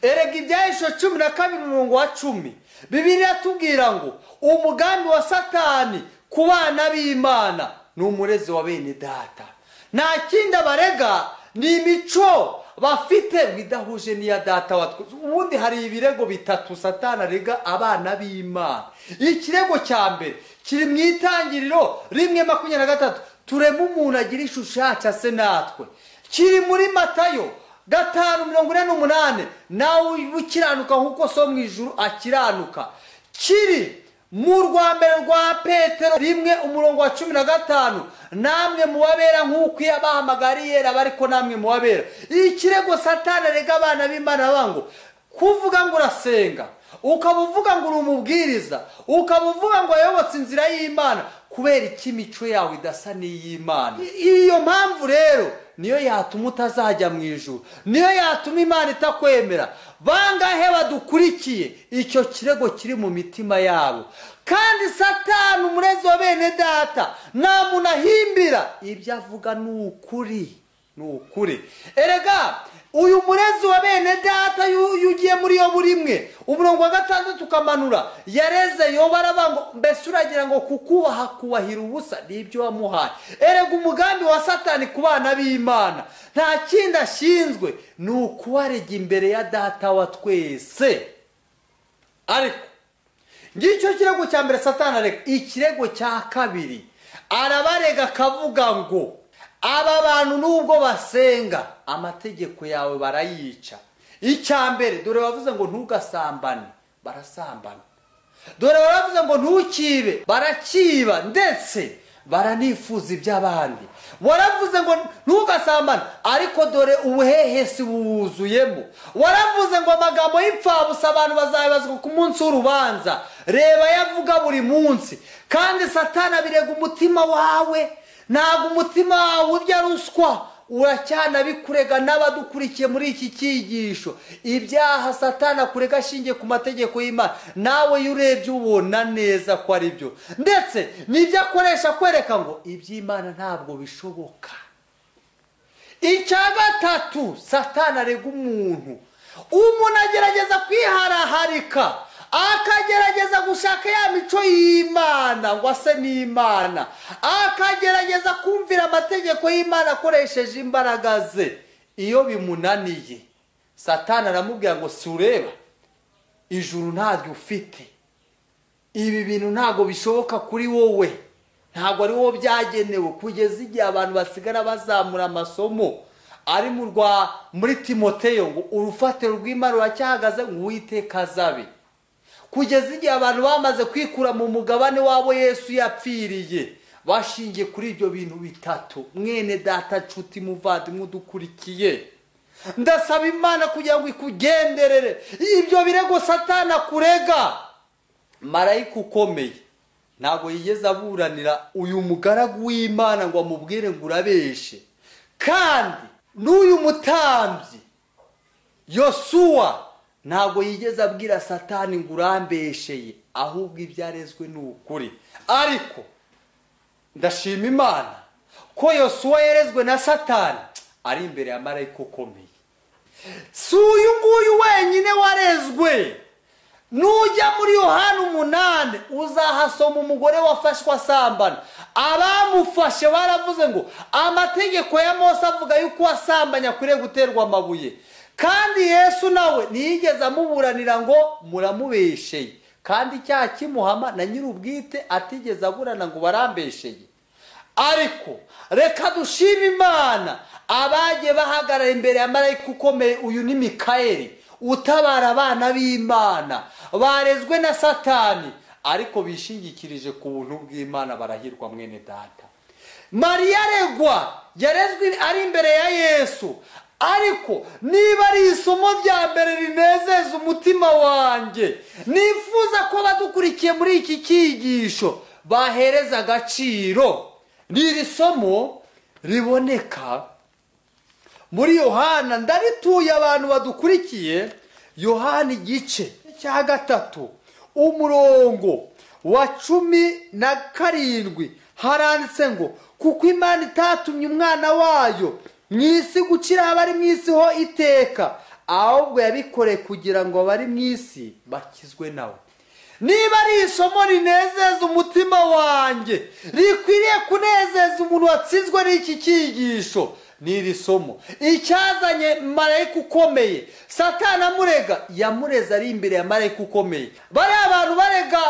erega Ibyahishuwe 12:10 Bibiliya yatubwira ngo umugambi wa Satani ku bana b'Imana ni umurezi wa bene data. nta kindi abarega ni imico bafite bidahuje n'iya data wa twese. ubundi hari ibirego bitatu Satani arega abana b'Imana. ikirego cya mbere kiri mu Itangiriro 1:23 turema umuntu agira ishusho yacu ase natwe. kiri muri Matayo 5:48 nawe ukiranuka nk'uko so mu ijuru akiranuka. kiri mu rwa mbere rwa Petero 1:15 namwe mubabera nk'uko yabahamagariye ariko namwe mubabera. ikirego Satani arega abana b'Imana bango kuvuga ngo urasenga, ukaba uvuga ngo uri umubwiriza, ukaba uvuga ngo yayobotse inzira y'Imana kubera iki imico yawe idasa n'iy'Imana. iyo mpamvu rero niyo yatuma utazajya mu ijuru, niyo yatuma Imana itakwemera. bangahe badukurikiye icyo kirego kiri mu mitima yabo. kandi Satani umurezi wa bene data nta muntu ahimbira ibyo avuga ni ukuri. erega uyu murezi wa bene data yugiye muri Yobu 1:6 ukamanura yareze Yobu aravuga mbese uragira ngo kukubaha kubahira ubusa n'ibyo wamuhaye. erega umugambi wa Satani ku bana b'Imana nta kindi ashinzwe ni ukubarega imbere ya data wa twese. ariko ngicyo kirego cya mbere Satani arega. ikirego cya kabiri arabarega akavuga ngo aba bantu nubwo basenga amategeko yawe barayica. icya mbere dore wavuze ngo ntugasambane, barasambana. dore wavuze ngo ntukibe, barakiba ndetse baranifuza iby'abandi. waravuze ngo ntugasambane ariko dore ubuhehesi buwuzuyemo. waravuze ngo amagambo y'ipfabusa abantu bazabibazwa ku munsi w'urubanza. reba yavuga buri munsi. kandi Satani abirega umutima wawe. ntabwo umutima wawe urya ruswa. uracyanabikurega n'abadukurikiye muri iki cyigisho. ibyaha Satani akurega ashingiye ku mategeko y'Imana nawe iyo urebye ubona neza ko ari byo, ndetse n'ibyo akoresha kwereka ngo iby'Imana ntabwo bishoboka. icya gatatu Satani arega umuntu agerageza kwiharaharika akagerageza gushaka ya mico y'Imana ngo ase n'Imana, akagerageza kumvira amategeko y'Imana akoresheje imbaraga ze. iyo bimunaniye Satani aramubwira ngo si ureba ijuru ntabyo ufite, ibi bintu ntabwo bishoboka kuri wowe, ntabwo ari wowe byagenewe. kugeza igihe abantu basigara bazamura amasomo ari muri Timoteyo ngo urufatiro rw'Imana ruracyahagaze ngo Uwiteka azabe. kugeza igihe abantu bamaze kwikura mu mugabane wabo Yesu yapfiriye bashingiye kuri ibyo bintu bitatu. mwene data nshuti muvandimwe udukurikiye, ndasaba Imana kugira ngo ikugenderere ibyo birego Satani akurega. marayika ukomeye ntabwo yigeze aburanira uyu mugaragu w'Imana ngo amubwire ngo urabeshe. kandi n'uyu mutambyi Yosuwa ntabwo yigeze abwira Satani ngo urambesheye, ahubwo ibyarezwe ni ukuri. ariko ndashima Imana ko Yosuwa yerezwe na Satani ari imbere ya marayika ukomeye. Si uyu nguyu wenyine warezwe. Nujya muri Yohana 8 uzahasoma umugore wafashwe asambana. Abamufashe baravuze ngo amategeko ya Mose avuga yuko asambanya akwiriye guterwa amabuye. Kandi Yesu nawe ntiyigeze amuburanira ngo muramubesheye. Kandi icyaha kimuhama na nyir'ubwite atigeze aburana ngo barambesheye. Ariko reka dushime Imana abagiye bahagarara imbere ya marayika ukomeye. Uyu ni Mikayeli utabara abana b'Imana barezwe na Satani ariko bishingikirije ku buntu bw'Imana barahirwa mwene data. Mariya aregwa yarezwe ari imbere ya Yesu, ariko niba ari isomo rya mbere rinezeza umutima wanjye, nifuza ko badukurikiye muri iki cyigisho bahereza agaciro n'iri somo riboneka muri Yohana. Ndarituye abantu badukurikiye. Yohana igice cya 3 umurongo wa 17 haranditse ngo kuko Imana itatumye umwana wayo mwisi gucira abari mwisi ho iteka, ahubwo yabikoreye kugira ngo abari mwisi bakizwe nawe. Niba ari isomo rinezeza umutima wanjye, rikwiriye kunezeza umuntu watsizwe n'iki cyigisho, n'iri somo. Icyazanye marayika ukomeye Satani amurega, yamureza ari imbere ya marayika ukomeye. Bari abantu barega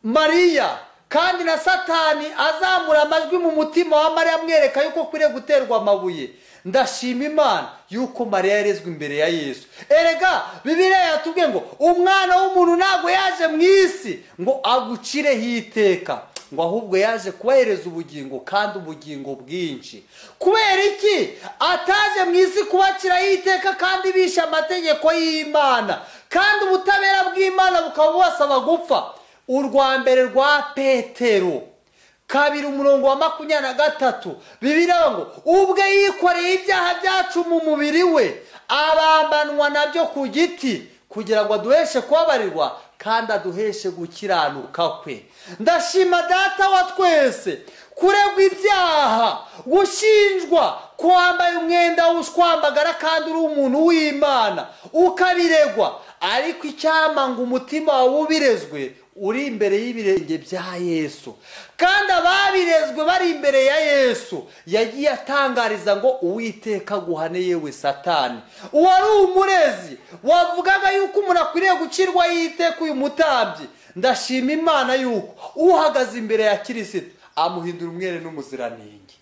Mariya, kandi na Satani azamura amajwi mu mutima wa Mariya amwereka yuko akwiriye guterwa amabuye. Ndashima Imana yuko Mariya yarezwe imbere ya Yesu. Erega Bibiliya yatubwiye ngo umwana w'umuntu ntabwo yaje mu isi ngo agucireho iteka, ngo ahubwo yaje kubahereza ubugingo, kandi ubugingo bwinshi. Kubera iki ataje mu isi kubaciraho iteka kandi bishe amategeko y'Imana, kandi ubutabera bw'Imana bukaba bubasaba gupfa? Urwa mbere rwa Petero 2 umurongo wa 23 Bibiliya ngo ubwe yikoreye ibyaha byacu mu mubiri we, abambanwa nabyo ku giti, kugira ngo aduheshe kubabarirwa kandi aduheshe gukiranuka kwe. Ndashima Data wa twese kuregwa ibyaha, gushinjwa ko wambaye umwenda w'ushwambagara kandi uri umuntu w'Imana ukabiregwa, ariko icyama ngo umutima wawe ubirezwe uri imbere y'ibirenge bya Yesu. Kandi ababirezwe bari imbere ya Yesu yagiye atangariza ngo Uwiteka guhane yewe Satani. Uwari umurezi wavugaga yuko umuntu akwiriye gucirwa iteka uyu mutambyi, ndashima Imana yuko uhagaze imbere ya Kristo amuhindura umwere n'umuziranenge.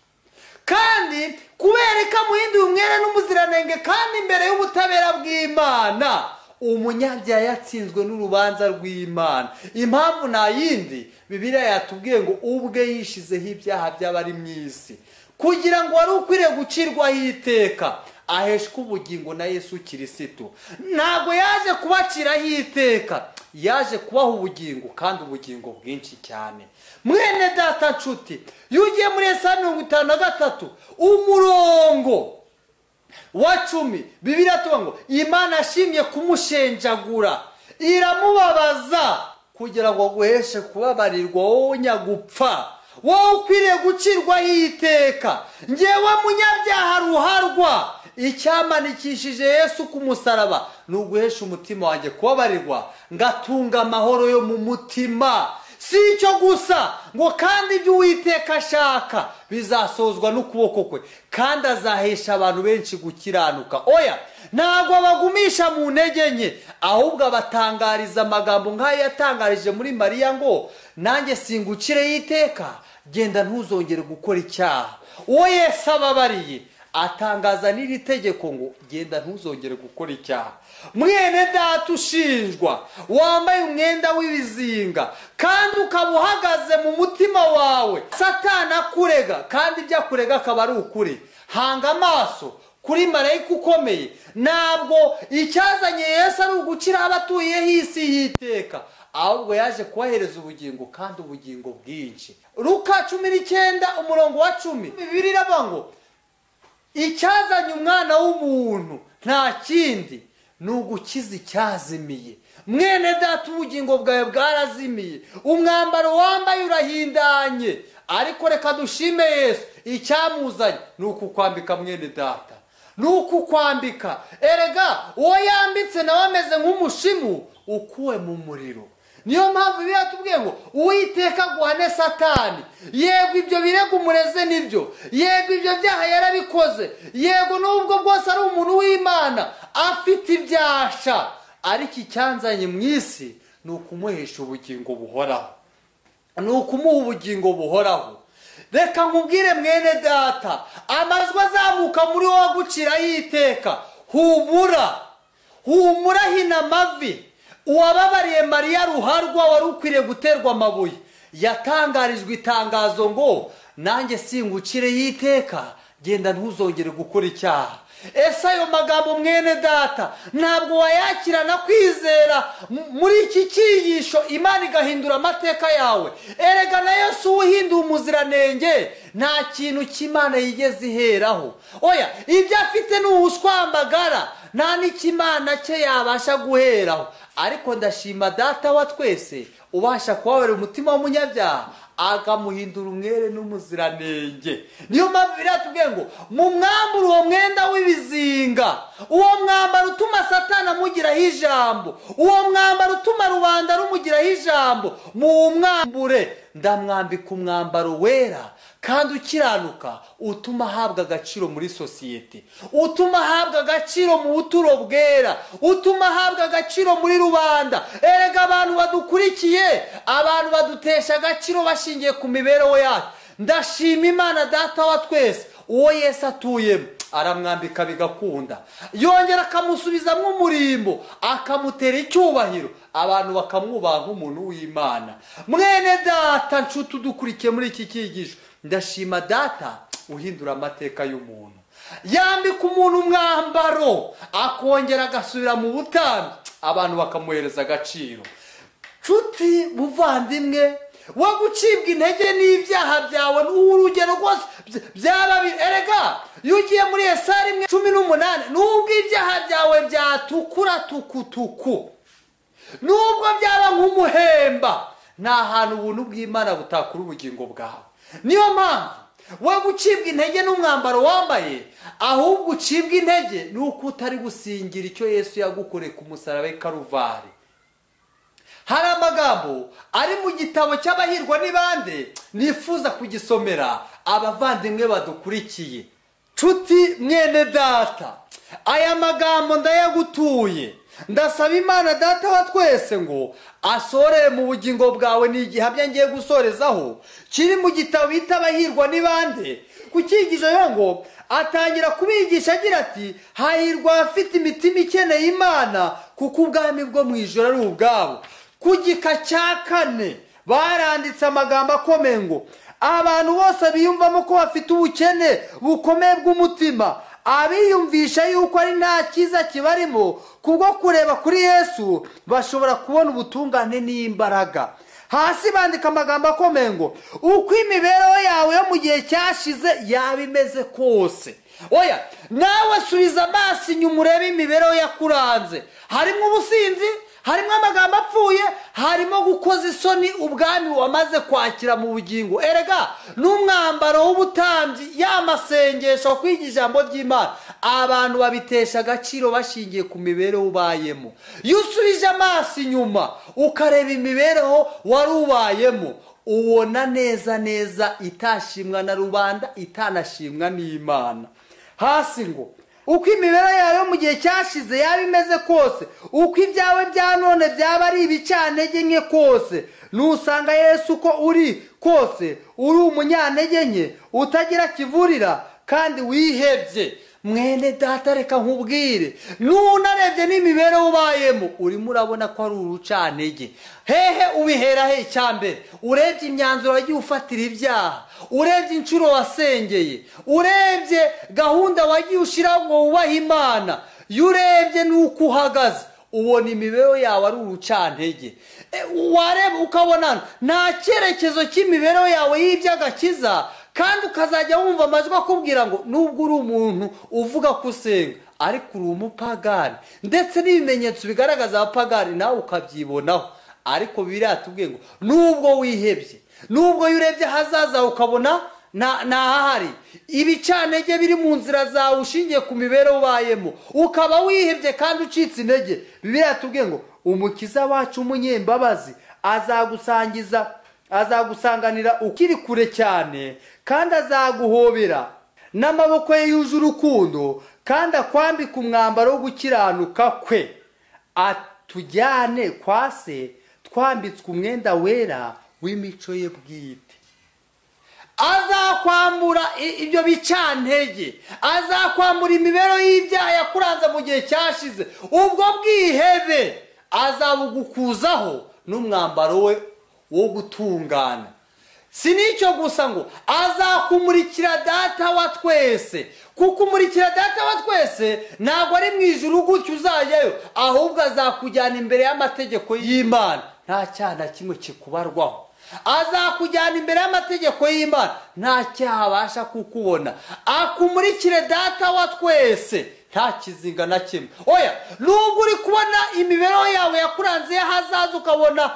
Kandi kubereka amuhindura umwere n'umuziranenge kandi imbere y'ubutabera bw'Imana, umunyabyaha yatsinzwe n'urubanza rw'Imana. Impamvu nta yindi, Bibiliya yatubwiye ngo ubwe yishizeho ibyaha by'abari mu isi, kugira ngo wari ukwiriye gucirwaho iteka aheshwe ubugingo na Yesu Kristo. Ntabwo yaje kubaciraho iteka, yaje kubaha ubugingo, kandi ubugingo bwinshi cyane. Mwene data nshuti, iyo ugiye muri Yesaya 53 umurongo wa 10 Bibiliya tuvuga ngo Imana yashimye kumushenjagura, iramubabaza kugira ngo aguheshe kubabarirwa wowe nyagupfa, wowe ukwiriye gucirwaho iteka. Njyewe munyabyaha ruharwa, icyamanikishije Yesu ku musaraba ni uguhesha umutima wanjye kubabarirwa, ngatunga amahoro yo mu mutima. Si icyo gusa ngo kandi ibyo Uwiteka ashaka bizasozwa n'ukuboko kwe, kandi azahesha abantu benshi gukiranuka. Oya, ntabwo abagumisha mu ntege nke, ahubwo abatangariza amagambo nk'ayo yatangarije muri Mariya ngo nanjye singucireho iteka, genda ntuzongere gukora icyaha. Uwo Yesu ababariye atangaza n'iri tegeko ngo genda ntuzongere gukora icyaha. Mwene data ushinjwa wambaye umwenda w'ibizinga kandi ukaba uhagaze mu mutima wawe, Satani akurega kandi ibyo akurega akaba ari ukuri, hanga amaso kuri marayika ukomeye. Ntabwo icyazanye Yesu ari ugucira abatuyeho isi y'iteka, ahubwo yaje kubahereza ubugingo, kandi ubugingo bwinshi. Luka 19 umurongo wa 10 Bibiliya iravuga ngo icyazanye umwana w'umuntu nta kindi ni ugukiza icyazimiye. Mwene data ubugingo bwawe bwarazimiye, umwambaro wambaye urahindanye, ariko reka dushime Yesu, icyamuzanye ni ukukwambika mwene data, ni ukukwambika. Erega uwo yambitse nawe ameze nk'umushimu ukuwe mu muriro. Niyo mpamvu biratubwiye ngo Uwiteka aguhane Satani. Yego ibyo birego umureze nibyo, yego ibyo byaha yarabikoze, yego nubwo bwose ari umuntu w'Imana afite ibyasha, ariko icyanzanye mu isi ni ukumuhesha ubugingo buhoraho, ni ukumuha ubugingo buhoraho. Reka nkubwire mwene data, amajwi azamuka muri wowe aguciraho iteka. Humura hina amavi. Uwababariye Mariya ruharwa wari ukwiriye guterwa amabuye yatangarijwe itangazo ngo nanjye singucire y'iteka, genda ntuzongere gukora icyaha. Ese ayo magambo mwene data ntabwo wayakirana kwizera muri iki cyigisho Imana igahindura amateka yawe? Erega na Yesu uhinduye umuziranenge nta kintu cy'Imana yigeze iheraho. Oya, ibyo afite ni ubushwambagara, nta n'ikimana cye yabasha guheraho. Ariko ndashima Data wa twese ubasha kubabarira umutima w'umunyabyaha akamuhindura umwere n'umuziranenge. Niyo mpamvu biratubwiye ngo mumwambure uwo mwenda w'ibizinga, uwo mwambaro utuma Satani amugiraho ijambo, uwo mwambaro utuma rubanda rumugiraho ijambo. Mumwambure. Ndamwambika umwambaro wera kandi ukiranuka, utuma ahabwa agaciro muri sosiyete, utuma ahabwa agaciro mu buturo bwera, utuma ahabwa agaciro muri rubanda. Erega abantu badukurikiye, abantu badutesha agaciro bashingiye ku mibereho yacu. Ndashima Imana Data wa twese, uwo Yesu atuyemo aramwambika bigakunda, yongera akamusubizamo umurimbo, akamutera icyubahiro, abantu bakamwubaha nk'umuntu w'Imana. Mwene data nshuti udukurikiye muri iki cyigisho, ndashima Data uhindura amateka y'umuntu. Yambika umuntu umwambaro akongera agasubira mu butambyi, abantu bakamuhereza agaciro. Nshuti muvandimwe, wo gucibwa intege n'ibyaha byawe n'urugero rwose byaba erega iyo ugiye muri Yesaya 1:18, nubwo ibyaha byawe byatukura tukutuku, nubwo byaba nk'umuhemba, nta hantu ubuntu bw'Imana butakura ubugingo bwawe. Niyo mpamvu wo gucibwa intege n'umwambaro wambaye, ahubwo ucibwa intege nuko utari gusingira icyo Yesu yagukoreye ku musaraba w'i Karuvari. Hari amagambo ari mu gitabo cy'abahirwa n'ibande nifuza kugisomera abavandimwe badukurikiye. Nshuti mwene data, aya magambo ndayagutuye. Ndasaba Imana Data wa twese ngo asorere mu bugingo bwawe. Ni igihamya ngiye gusorezaho kiri mu gitabo bita abahirwa n'ibande. Ku cyigisho ngo atangira kubigisha agira ati, hahirwa abafite imitima ikeneye Imana, kuko ubwami bwo mu ijoro ari ubwabo. Ku gika cya 4 baranditse amagambo akomeye ngo abantu bose biyumvamo ko bafite ubukene bukomeye bw'umutima, abiyumvisha yuko ari nta cyiza kibarimo, kubwo kureba kuri Yesu bashobora kubona ubutungane n'imbaraga. Hasi bandika amagambo akomeye ngo uko imibereho yawe yo mu gihe cyashize yaba imeze kose. Oya, nawe subiza amaso inyuma urebe imibereho yakuranze. Harimo ubusinzi, harimo amagambo apfuye, harimo gukoza isoni ubwami wamaze kwakira mu bugingo. Erega n'umwambaro w'ubutambyi, y'amasengesho, kwiga ijambo ry'Imana, abantu babitesha agaciro bashingiye ku mibereho ubayemo. Iyo usubije amaso inyuma ukareba imibereho wari ubayemo, ubona neza neza itashimwa na rubanda, itanashimwa n'Imana. Hasi ngo uko imibereho yawe mu gihe cyashize yaba imeze kose, uko ibyawe bya none byaba ari ibicantege nke kose, nusanga Yesu ko uri kose uri umunyantege nke utagira kivurira kandi wihebye. Mwene data reka nkubwire, nunarebye n'imibereho ubayemo urimo urabona ko ari urucantege. Hehe ubihera he? Cyambere urebye imyanzuro wagiye ufatira ibyaha, urebye inshuro wasengeye, urebye gahunda wagiye ushiraho ngo wubahe Imana, yurebye nuko uhagaze, ubona imibereho yawe ari urucantege. Wareba ukabona nta cyerekezo cy'imibereho yawe y'iby'agakiza, kandi ukazajya wumva amajwi akubwira ngo nubwo uri umuntu uvuga ko usenga, ariko uri umupagani, ndetse n'ibimenyetso bigaragaza abapagani nawe ukabyibonaho. Ariko biratubwiye ngo nubwo wihebye, nubwo yurebye hazaza ukabona ntahari. Ibicantege biri mu nzira zawe ushingiye ku mibereho ubayemo, ukaba wihebye kandi ucitse intege. Bibiliya yatubwiye ngo umukiza wacu w'umunyembabazi azagusanganira ukiri kure cyane, kandi azaguhobera n'amaboko ye yuje urukundo, kandi akwambika umwambaro wo gukiranuka kwe, atujyane kwa se twambitswe umwenda wera w'imico ye bwite. Azakwambura ibyo bicantege, azakwambura imibereho y'ibyaha yakuranze mu gihe cyashize, ubwo bwihebe azabugukuzaho n'umwambaro we wo gutungana. Si n'icyo gusa, ngo azakumurikira Data wa twese. Kukumurikira Data wa twese ntabwo ari mu ijuru gutyo uzajyayo, ahubwo azakujyana imbere y'amategeko y'Imana, nta cyaha na kimwe kikubarwaho. Azakujyana imbere y'amategeko y'Imana, nta cyaha abasha kukubona. Akumurikire Data wa twese, nta kizinga na kimwe. Oya, nubwo uri kubona imibereho yawe yakuranze y'ahazaza ukabona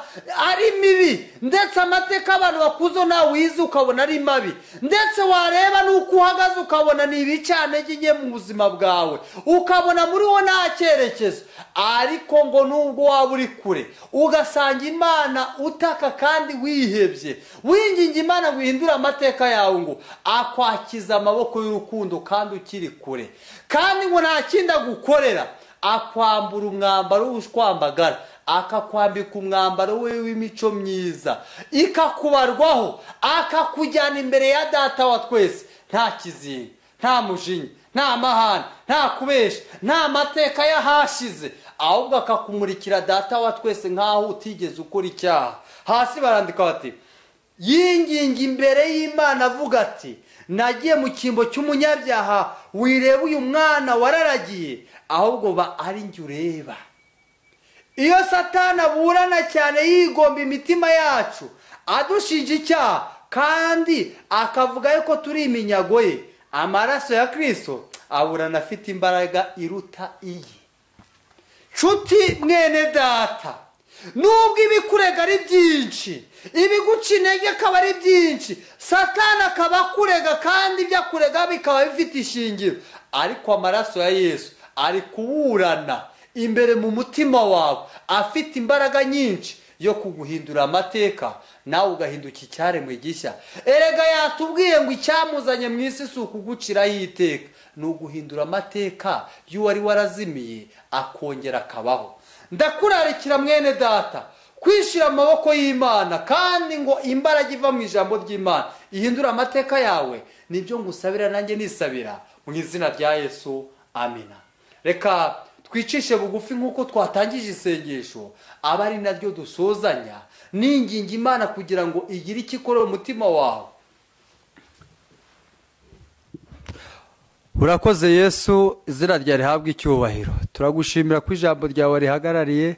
ari mibi, ndetse amateka abantu bakuzo nawe wize ukabona ari mabi, ndetse wareba nuko uhagaze ukabona ni ibicantege nke mu buzima bwawe, ukabona muri wo nta cyerekezo, ariko ngo nubwo waba uri kure ugasanga Imana utaka kandi wihebye, winginga Imana guhindura amateka yawe, ngo akwakiza amaboko y'urukundo kandi ukiri kure, kandi ngo nta kindi agukorera, akwambura umwambaro w'ubushwambagara, akakwambika umwambaro we w'imico myiza, ikakubarwaho, akakujyana imbere ya Data wa twese, nta kizinga, nta mujinya, nta mahane, nta kubesha, nta mateka y'ahashize, ahubwo akakumurikira Data wa twese nk'aho utigeze ukora icyaha. Hasi barandika bati, yinginga imbere y'Imana avuga ati, nagiye mu cyimbo cy'umunyabyaha, wireba uyu mwana wararagiye, ahubwo ba ari njye ureba. Iyo Satani aburana cyane yigomba imitima yacu adushinja icyaha, kandi akavuga yuko turi iminyago ye, amaraso ya Kristo aburana afite imbaraga iruta iyi. Nshuti mwene data, nubwo ibikurega ari byinshi, ibiguca intege akaba ari byinshi, Satani akaba akurega kandi ibyo akurega bikaba bifite ishingiro, ariko amaraso ya Yesu ari kuburana imbere mu mutima wawe, afite imbaraga nyinshi yo kuguhindura amateka, nawe ugahinduka icyaremwe gishya. Erega yatubwiye ngo icyamuzanye mu isi si ukuguciraho iteka, ni uguhindura amateka y'uwari warazimiye akongera akabaho. Ndakurarikira mwene data kwishira amaboko y'Imana, kandi ngo imbaraga iva mu ijambo ry'Imana ihindura amateka yawe. Nibyo ngusabira nanjye nisabira mu izina rya Yesu, amina. Reka twicishe bugufi nk'uko twatangije isengesho, aba ari naryo dusozanya, ninginga Imana kugira ngo igire icyo ikora mu mutima wawe. Urakoze Yesu, izina ryawe rihabwe icyubahiro. Turagushimira ko ijambo ryawe rihagarariye,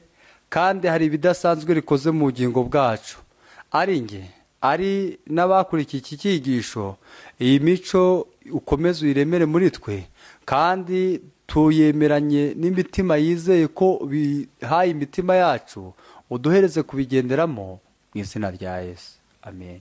kandi hari ibidasanzwe rikoze mu bugingo bwacu. Ari nge, ari n'abakurikiye iki cyigisho, iyi mico ukomeze uyiremere muri twe, kandi tuyemeranye n'imitima yizeye ko bihaye imitima yacu, uduhereze kubigenderamo mu izina rya Yesu, amen.